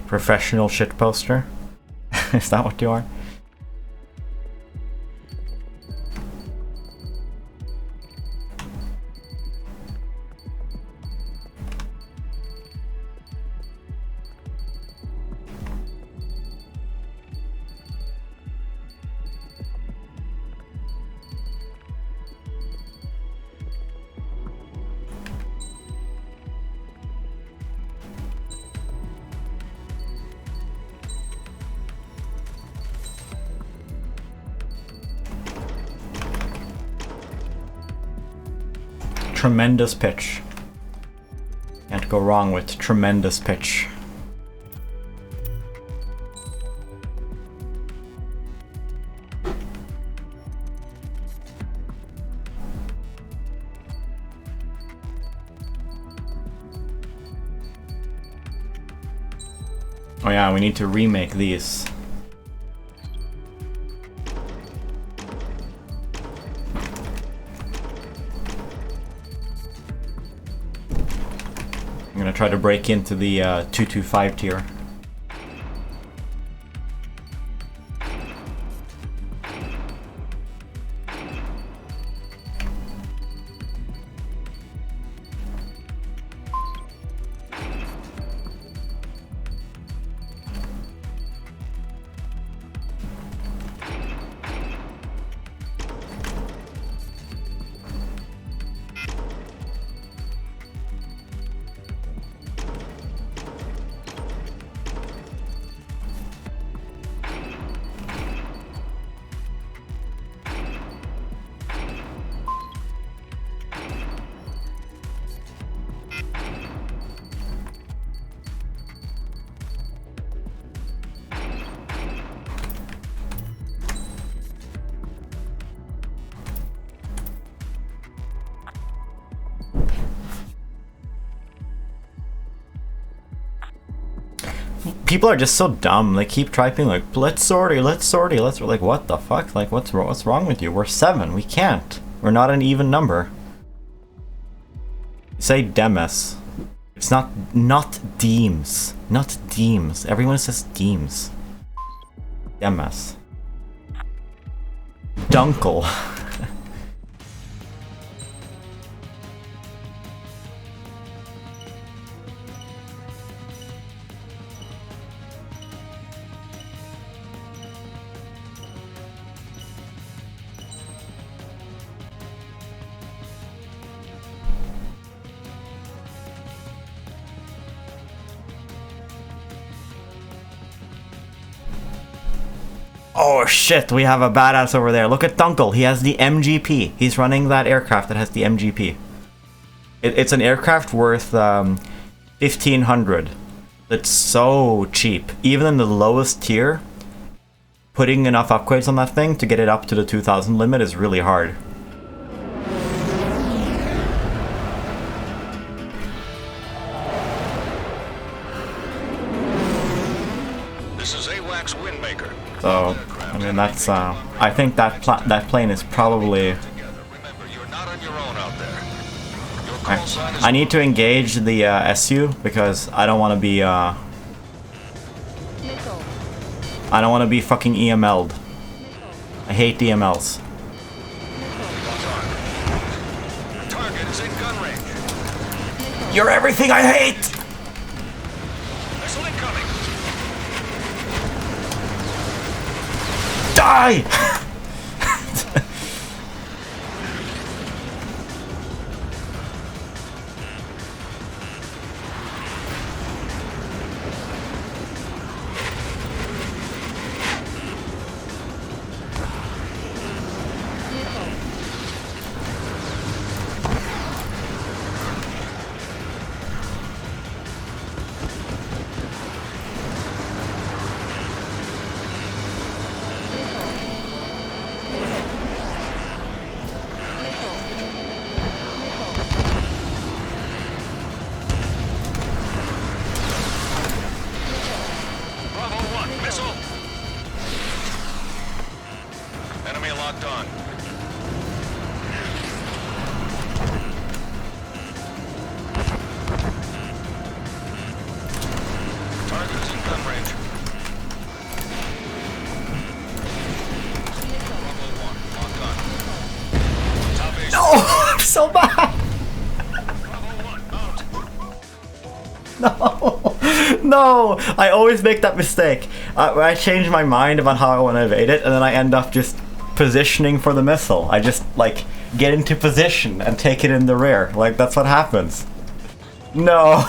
Professional shit poster? Is that what you are? Tremendous pitch. Can't go wrong with tremendous pitch. Oh yeah, we need to remake these. I'm gonna try to break into the 225 tier. People are just so dumb. They keep typing like, let's sortie, like, what the fuck? Like, what's wrong with you? We're 7. We can't. We're not an even number. Say Demes. It's not Deems. Not Deems. Everyone says Deems. Demes. Dunkel. Oh shit, we have a badass over there. Look at Dunkel, he has the MGP. He's running that aircraft that has the MGP. It's an aircraft worth 1,500. It's so cheap. Even in the lowest tier, putting enough upgrades on that thing to get it up to the 2,000 limit is really hard. This is AWACS Windmaker. So, I mean, that's, I think that plane is probably... Remember, you're not on your own out there. Your call sign is I need to engage the SU because I don't want to be, Missile. I don't want to be fucking EML'd. I hate EMLs. target is in gun range. You're everything I hate! Missile incoming. Die! Bravo 1, missile. Enemy locked on. Target is in gun range. Bravo 1, locked on. Top ace. Oh, I'm so bad! Bravo 1, out. No! No! I always make that mistake. I change my mind about how I want to evade it, and then I end up just positioning for the missile. I just, like, get into position and take it in the rear. Like, that's what happens. No!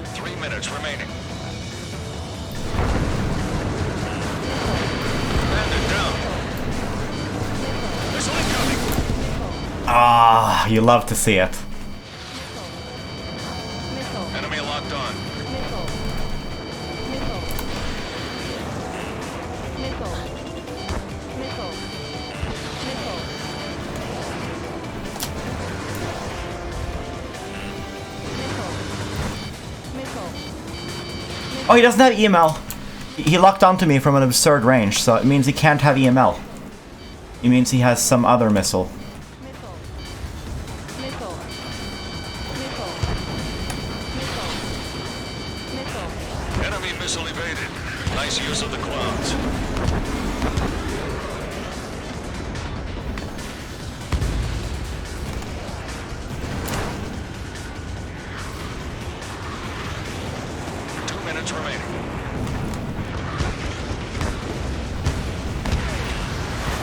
3 minutes remaining. Bandit down. Missile incoming. Ah, you love to see it. Missile. Enemy locked on. Missile. Missile. Missile. Missile. Missile. Missile. Oh, he doesn't have EML. He locked onto me from an absurd range, so it means he can't have EML. It means he has some other missile. Missile. Missile. Missile. Missile. Missile. Enemy missile evaded. Nice use of the clouds. Minutes remaining.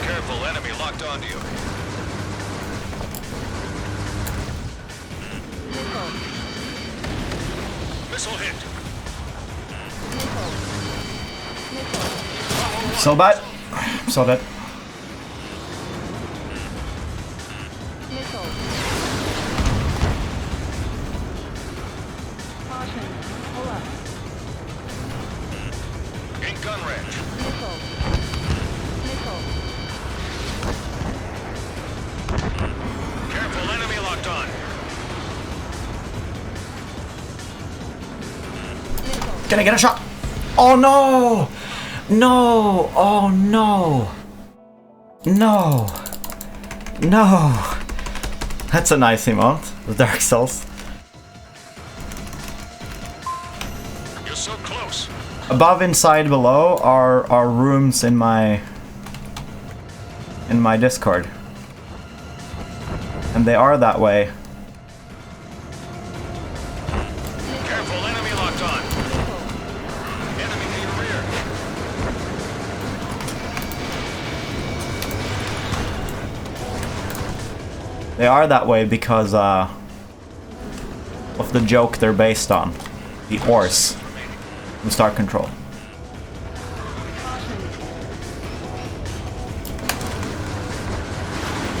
Careful, enemy locked onto you. Missile. Missile hit. Missile. Missile. So bad. So that. Missile. Caution. Pull up. In gun range. Missile. Missile. Careful, enemy locked on. Missile. Can I get a shot? Oh no! No! Oh no! No! No! That's a nice emote. The Dark Souls. You're so close. Above, inside, below are rooms in my Discord. And they are that way. Careful, enemy locked on. Enemy to your rear. They are that way because of the joke they're based on. The Ors from Star Control.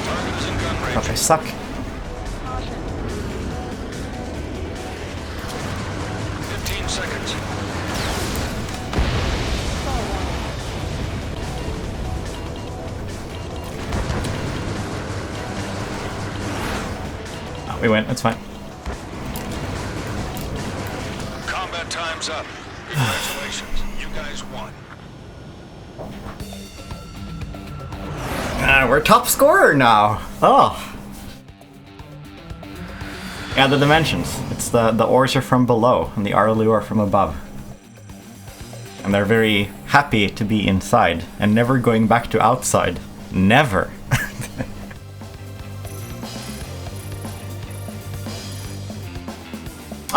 Target is in gun range. Okay, suck. 15 seconds. Oh, we win, that's fine. Combat time's up. Congratulations. You guys won. We're top scorer now. Oh. Yeah, the dimensions. It's the ores are from below and the Arlu are from above. And they're very happy to be inside and never going back to outside. Never.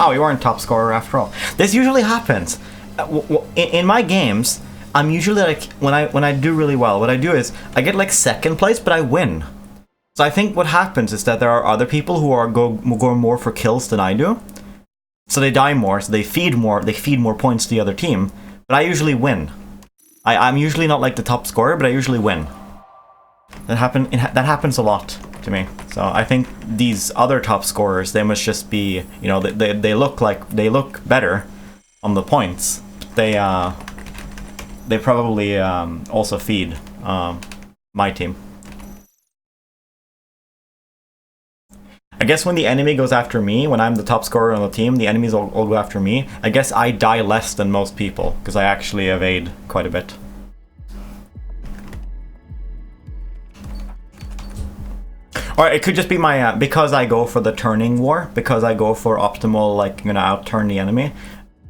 Oh, we weren't top scorer after all. This usually happens. In my games, I'm usually like, when I do really well, what I do is, I get like second place, but I win. So I think what happens is that there are other people who are go more for kills than I do. So they die more, so they feed more points to the other team. But I usually win. I'm usually not like the top scorer, but I usually win. That happens a lot to me. So I think these other top scorers, they must just be, you know, they look better on the points. They probably also feed my team. I guess when the enemy goes after me, when I'm the top scorer on the team, the enemies all go after me. I guess I die less than most people, because I actually evade quite a bit. Or it could just be my, because I go for the turning war, because I go for optimal, like, I'm gonna out-turn the enemy.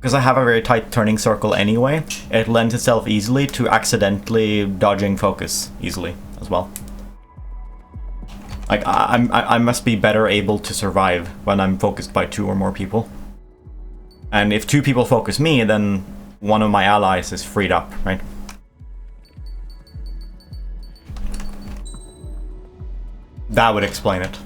Because I have a very tight turning circle anyway, it lends itself easily to accidentally dodging focus easily as well. Like, I must be better able to survive when I'm focused by 2 or more people. And if 2 people focus me, then one of my allies is freed up, right? That would explain it.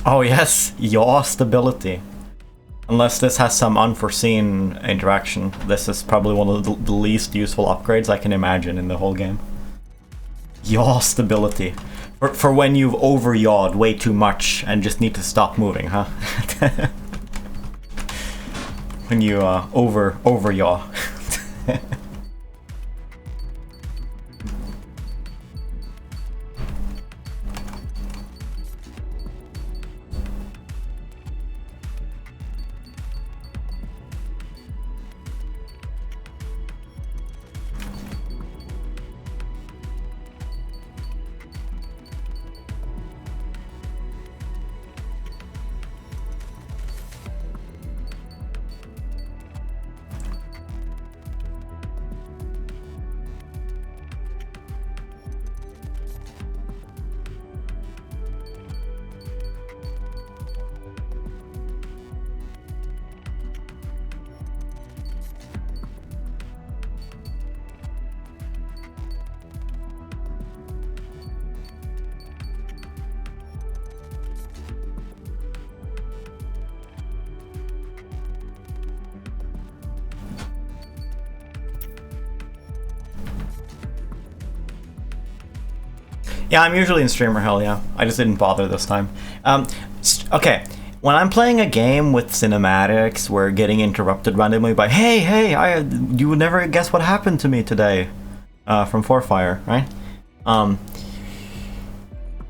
Oh yes, yaw stability. Unless this has some unforeseen interaction, this is probably one of the least useful upgrades I can imagine in the whole game. Yaw stability. For when you've over-yawed way too much and just need to stop moving, huh? When you over-yaw. Yeah, I'm usually in streamer hell, yeah. I just didn't bother this time. Okay, when I'm playing a game with cinematics, we're getting interrupted randomly by, hey, you would never guess what happened to me today, from Forfire, right?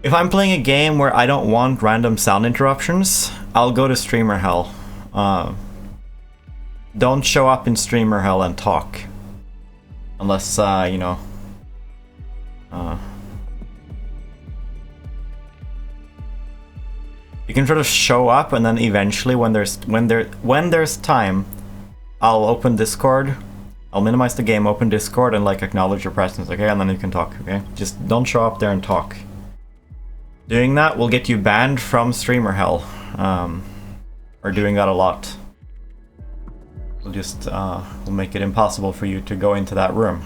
If I'm playing a game where I don't want random sound interruptions, I'll go to streamer hell. Don't show up in streamer hell and talk. Unless, you know... you can sort of show up, and then eventually, when there's time, I'll open Discord. I'll minimize the game, open Discord, and like acknowledge your presence, okay? And then you can talk, okay? Just don't show up there and talk. Doing that will get you banned from streamer hell. Or doing that a lot. We'll just we'll make it impossible for you to go into that room.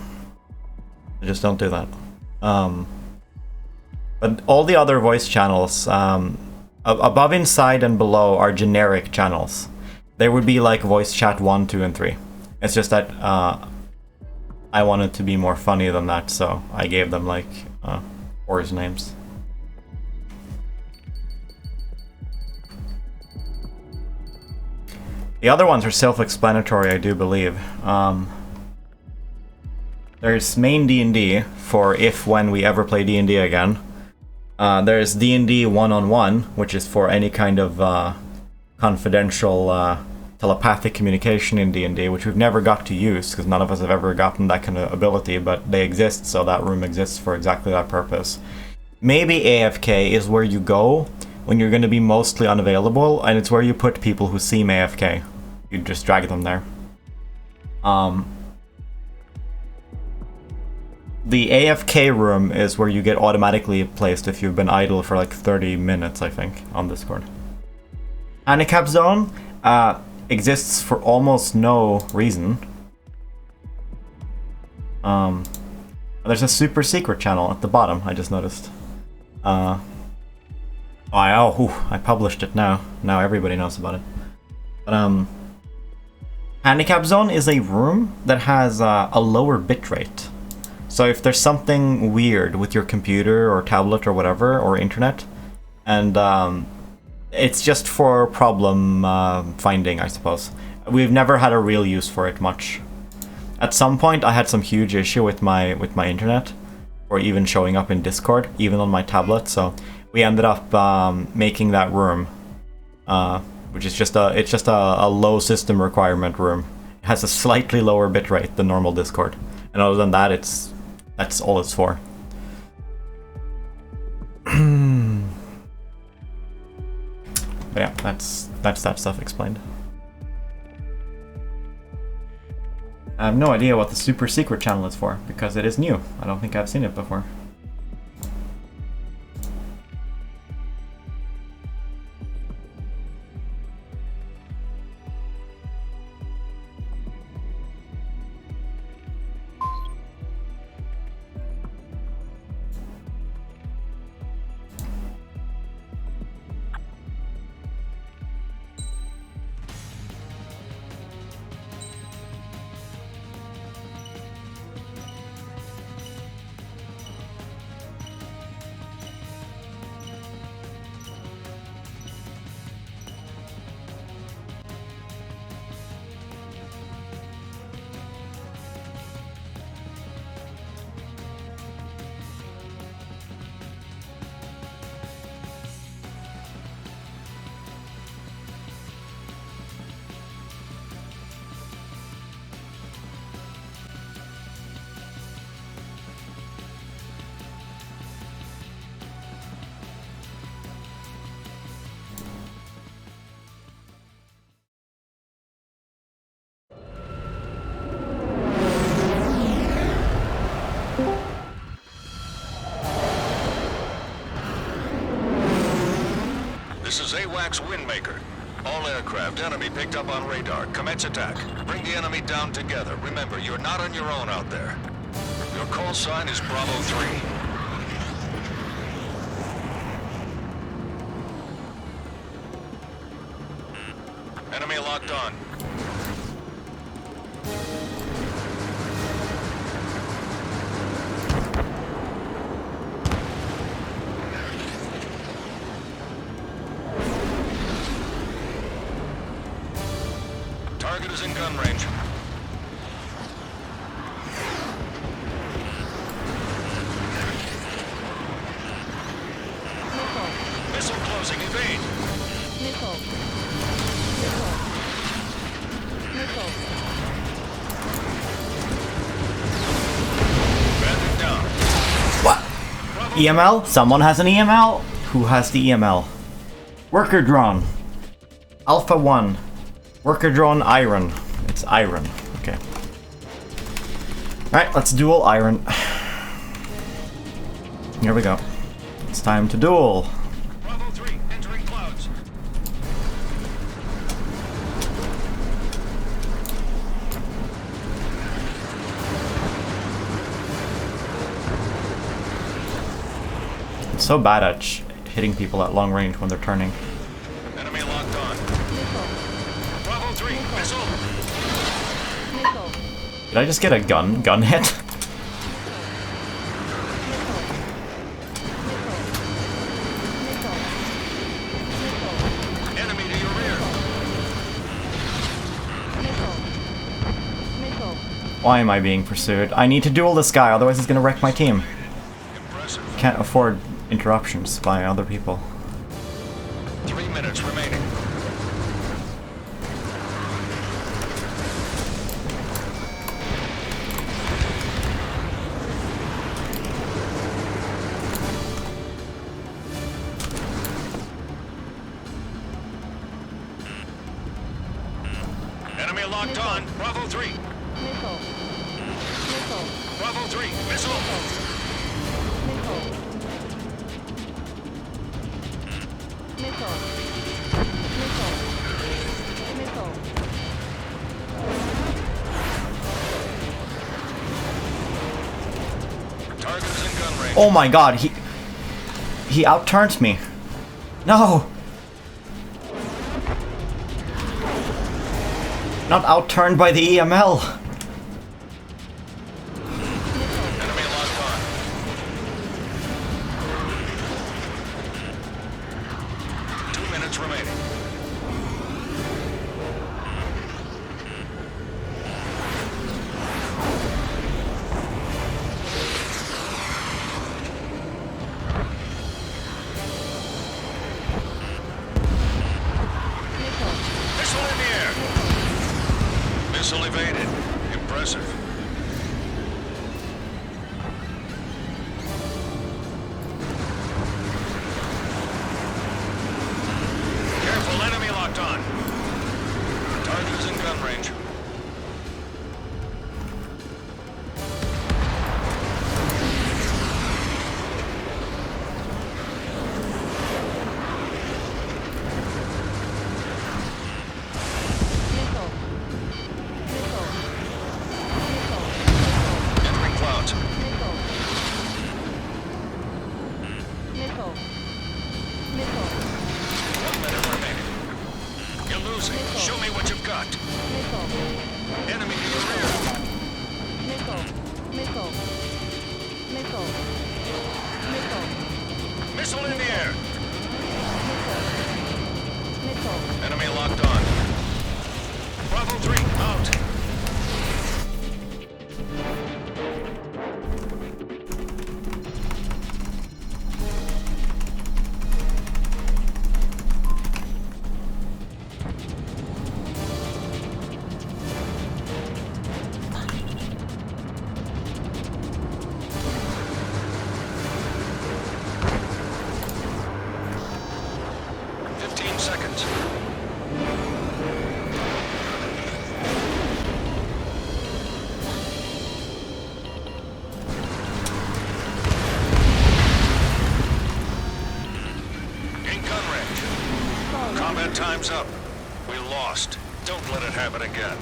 Just don't do that. But all the other voice channels, above, inside, and below are generic channels. There would be like voice chat 1, 2, and 3. It's just that I wanted to be more funny than that, so I gave them like horse names. The other ones are self-explanatory, I do believe. There's main D&D for if, when we ever play D&D again. There's D&D one-on-one, which is for any kind of confidential telepathic communication in D&D, which we've never got to use, because none of us have ever gotten that kind of ability, but they exist, so that room exists for exactly that purpose. Maybe AFK is where you go when you're going to be mostly unavailable, and it's where you put people who seem AFK. You just drag them there. The AFK room is where you get automatically placed if you've been idle for like 30 minutes, I think, on Discord. Handicap Zone exists for almost no reason. There's a super secret channel at the bottom, I just noticed. I published it now. Now everybody knows about it. But, Handicap Zone is a room that has a lower bitrate. So if there's something weird with your computer or tablet or whatever, or internet, and it's just for problem finding, I suppose. We've never had a real use for it much. At some point I had some huge issue with my internet, or even showing up in Discord, even on my tablet, so we ended up making that room, which is just a low system requirement room. It has a slightly lower bitrate than normal Discord, and other than that, that's all it's for. But yeah, that's that stuff explained. I have no idea what the super secret channel is for, because it is new. I don't think I've seen it before. This is AWACS Windmaker. All aircraft, enemy picked up on radar. Commence attack. Bring the enemy down together. Remember, you're not on your own out there. Your call sign is Bravo 3. Enemy locked on. Target is in gun range. Missile. Missile closing. Evade. Missile. Missile. Missile. Bandit down. What? Bravo. EML? Someone has an EML? Who has the EML? Worker drone. Alpha 1. Worker drone Iron. It's Iron. Okay. Alright, let's duel Iron. Here we go. It's time to duel. Bravo 3, entering clouds. It's so bad at hitting people at long range when they're turning. Enemy locked on. Missile. Bravo 3, missile. Missile. Did I just get a gun hit? Missile. Missile. Missile. Enemy to your rear. Missile. Missile. Why am I being pursued? I need to duel this guy, otherwise he's gonna wreck my team. Impressive. Can't afford interruptions by other people. 3 minutes remaining. Enemy locked on. Bravo 3. Missile. Missile. Bravo 3, missile. Missile. Missile. Missile. Target is in gun range. Oh my god, he outturned me. No! Not outturned by the EML. Enemy locked on. 2 minutes remaining. Missile in the air. Missile evaded. Impressive. Careful, enemy locked on. Target is in gun range. Missile. Missile. Missile. Entering clouds. Missile. Missile. Missile. 1 minute remaining. You're losing. Show me what you've got. Missile. Enemy to your rear. Missile. Missile. Missile. Missile. Missile in the air. Missile. Enemy locked on. Bravo 3, out. Seconds. In gun range. Combat time's up. We lost. Don't let it happen again.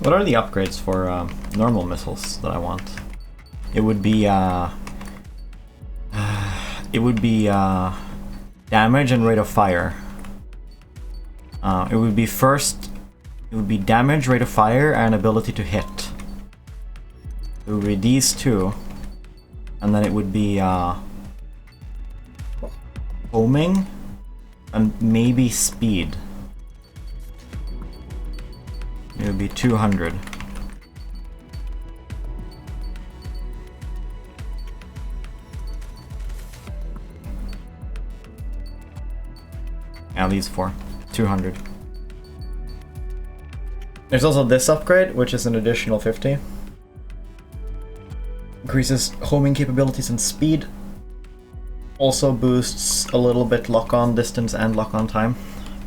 What are the upgrades for normal missiles that I want? It would be damage and rate of fire. It would be damage, rate of fire, and ability to hit. It would be these two, and then it would be homing and maybe speed. It would be 200. Yeah, these four. 200. There's also this upgrade, which is an additional 50. Increases homing capabilities and speed. Also boosts a little bit lock-on distance and lock-on time,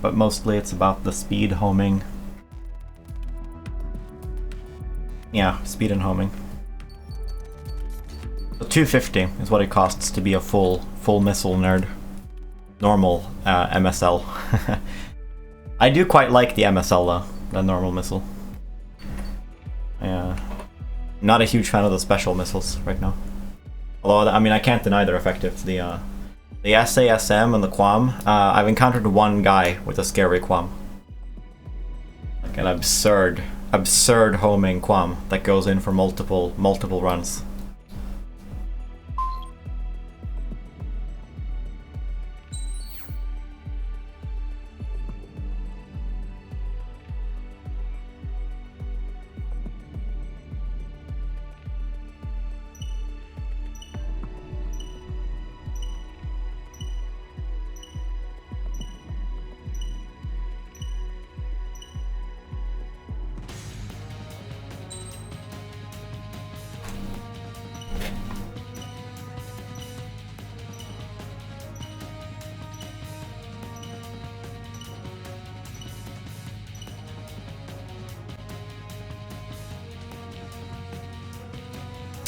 but mostly it's about the speed, homing. Yeah, speed and homing. So 250 is what it costs to be a full missile nerd. Normal MSL. I do quite like the MSL though, the normal missile. Yeah, not a huge fan of the special missiles right now. Although, I mean, I can't deny they're effective. The SASM and the Quam, I've encountered one guy with a scary Quam. Like an absurd homing Quam that goes in for multiple runs.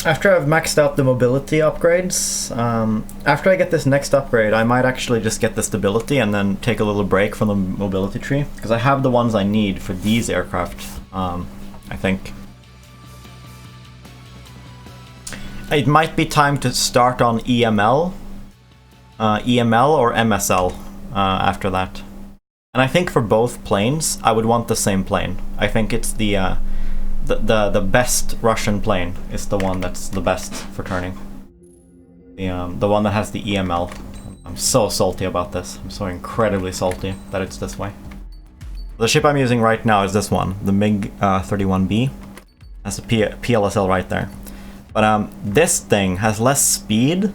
After I've maxed out the mobility upgrades, after I get this next upgrade, I might actually just get the stability and then take a little break from the mobility tree, because I have the ones I need for these aircraft, I think. It might be time to start on EML or MSL after that. And I think for both planes, I would want the same plane. I think it's the best Russian plane is the one that's the best for turning. The one that has the EML. I'm so salty about this. I'm so incredibly salty that it's this way. The ship I'm using right now is this one, the MiG-31B. Has a PLSL right there. But this thing has less speed,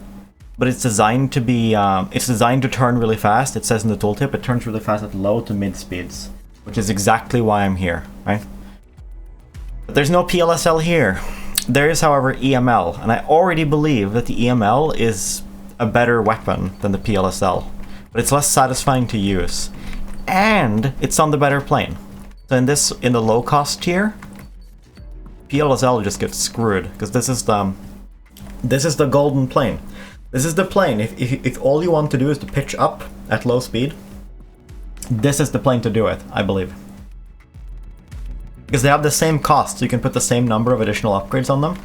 but it's designed to be it's designed to turn really fast. It says in the tooltip it turns really fast at low to mid speeds, which is exactly why I'm here, right? But there's no PLSL here. There is, however, EML, and I already believe that the EML is a better weapon than the PLSL, but it's less satisfying to use, and it's on the better plane. So in the low cost tier, PLSL just gets screwed, because this is the golden plane. This is the plane. If all you want to do is to pitch up at low speed, this is the plane to do it, I believe. Because they have the same cost, so you can put the same number of additional upgrades on them.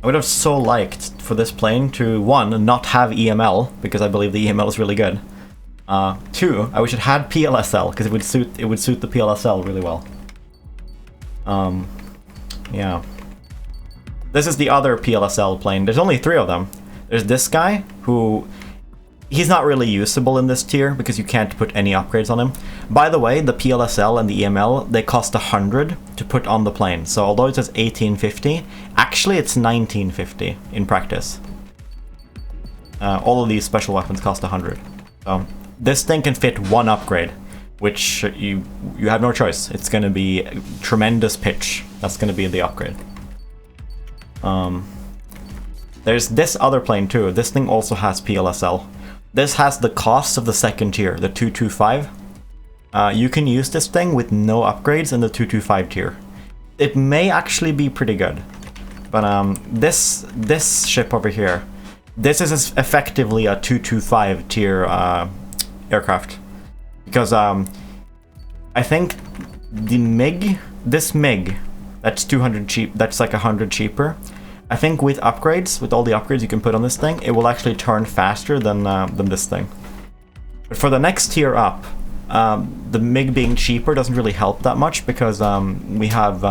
I would have so liked for this plane to, one, not have EML, because I believe the EML is really good. Two, I wish it had PLSL, because it would suit the PLSL really well. Yeah. This is the other PLSL plane. There's only 3 of them. There's this guy, who... He's not really usable in this tier, because you can't put any upgrades on him. By the way, the PLSL and the EML, they cost 100 to put on the plane. So although it says 1850, actually it's 1950 in practice. All of these special weapons cost 100. So this thing can fit 1 upgrade, which you have no choice. It's going to be tremendous pitch. That's going to be the upgrade. There's this other plane too. This thing also has PLSL. This has the cost of the second tier, the 225. You can use this thing with no upgrades in the 225 tier. It may actually be pretty good. But this ship over here, this is effectively a 225 tier aircraft. Because I think the MiG this MiG, that's 200 cheap. That's like 100 cheaper. I think with upgrades, with all the upgrades you can put on this thing, it will actually turn faster than this thing. But for the next tier up, the MiG being cheaper doesn't really help that much because we have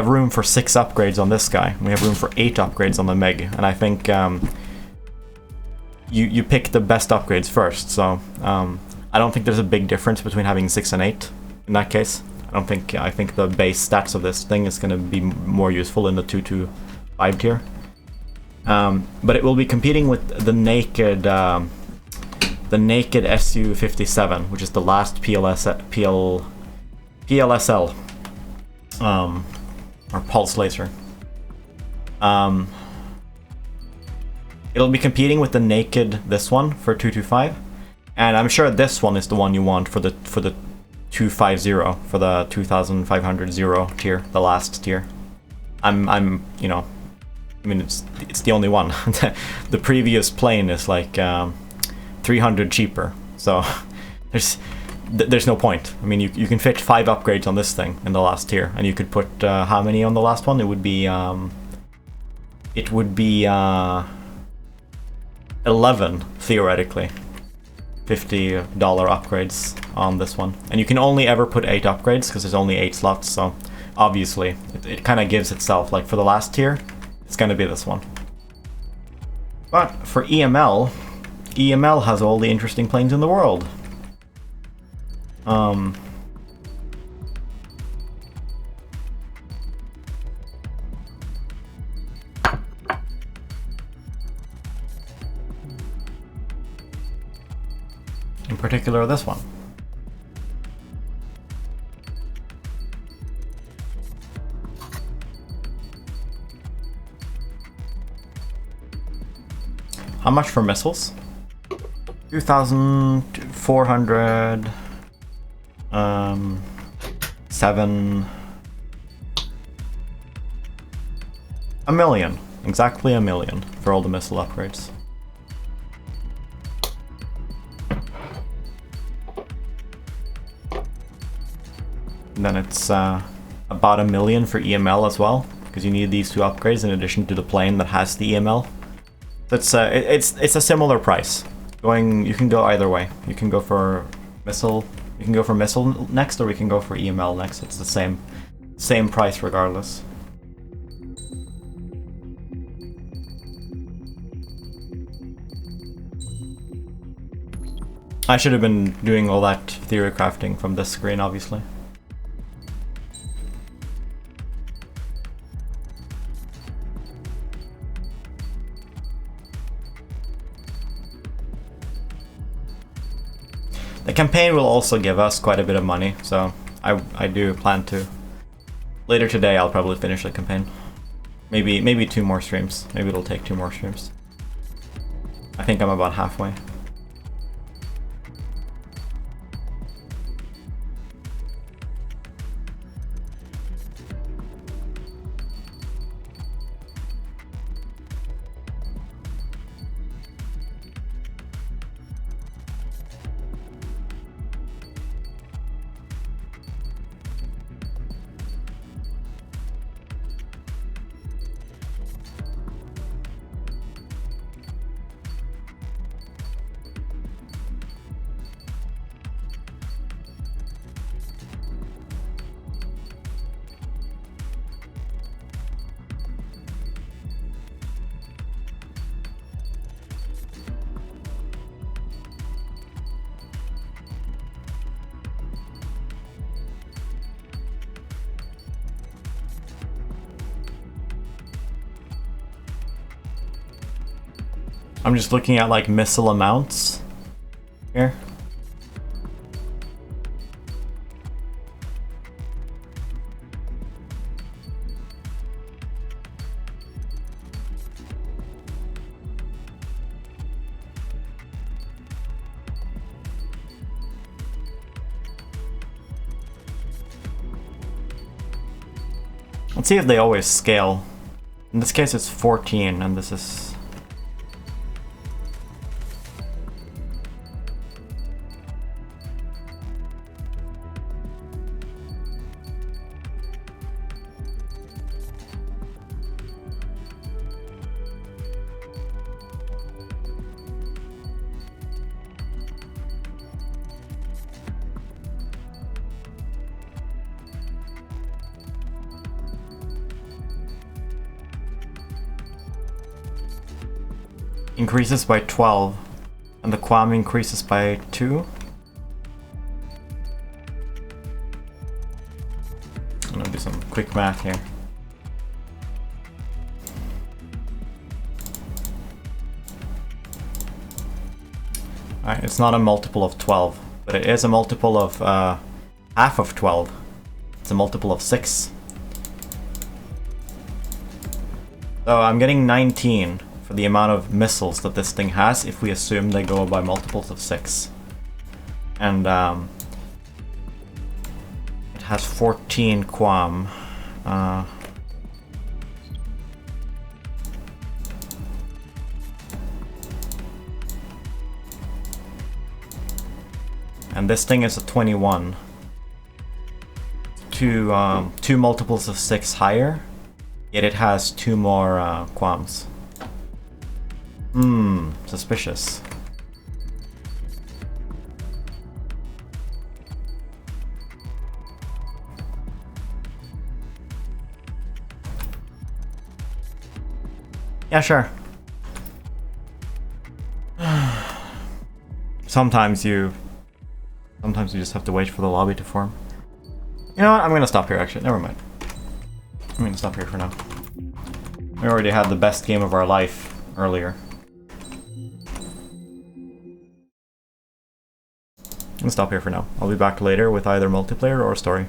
room for 6 upgrades on this guy. We have room for 8 upgrades on the MiG, and I think you pick the best upgrades first. So I don't think there's a big difference between having 6 and 8 in that case. I think the base stats of this thing is going to be more useful in the 2 to 5 tier. But it will be competing with the naked Su-57, which is the last PLSL or pulse laser. It'll be competing with the naked this one for 225, and I'm sure this one is the one you want for the 250, for the 2500 0 tier, the last tier. I'm you know, I mean it's the only one. The previous plane is like 300 cheaper, so there's no point. I mean, you can fit 5 upgrades on this thing in the last tier, and you could put how many on the last one? It would be 11 theoretically. $50 upgrades on this one, and you can only ever put 8 upgrades because there's only 8 slots. So obviously it kind of gives itself, like for the last tier, it's gonna be this one. But for EML has all the interesting planes in the world. In particular, this one. How much for missiles? 2,400. 7. $1 million. Exactly $1 million for all the missile upgrades. And then it's about $1 million for EML as well, because you need these 2 upgrades in addition to the plane that has the EML. So it's a similar price. You can go either way. You can go for missile. You can go for missile next, or we can go for EML next. It's the same price regardless. I should have been doing all that theory crafting from this screen, obviously. The campaign will also give us quite a bit of money, so I do plan to. Later today I'll probably finish the campaign. Maybe 2 more streams. Maybe it'll take 2 more streams. I think I'm about halfway. I'm just looking at like missile amounts here. Let's see if they always scale. In this case it's 14 and this is... increases by 12, and the QAM increases by 2. I'm gonna do some quick math here. Alright, it's not a multiple of 12, but it is a multiple of half of 12. It's a multiple of 6. So I'm getting 19 for the amount of missiles that this thing has if we assume they go by multiples of 6. And it has 14 QAM. And this thing is a 21. Two multiples of 6 higher, yet it has 2 more QAMs. Suspicious. Yeah, sure. Sometimes you just have to wait for the lobby to form. You know what? I'm gonna stop here actually. Never mind. I'm gonna stop here for now. We already had the best game of our life earlier. I'm gonna stop here for now. I'll be back later with either multiplayer or story.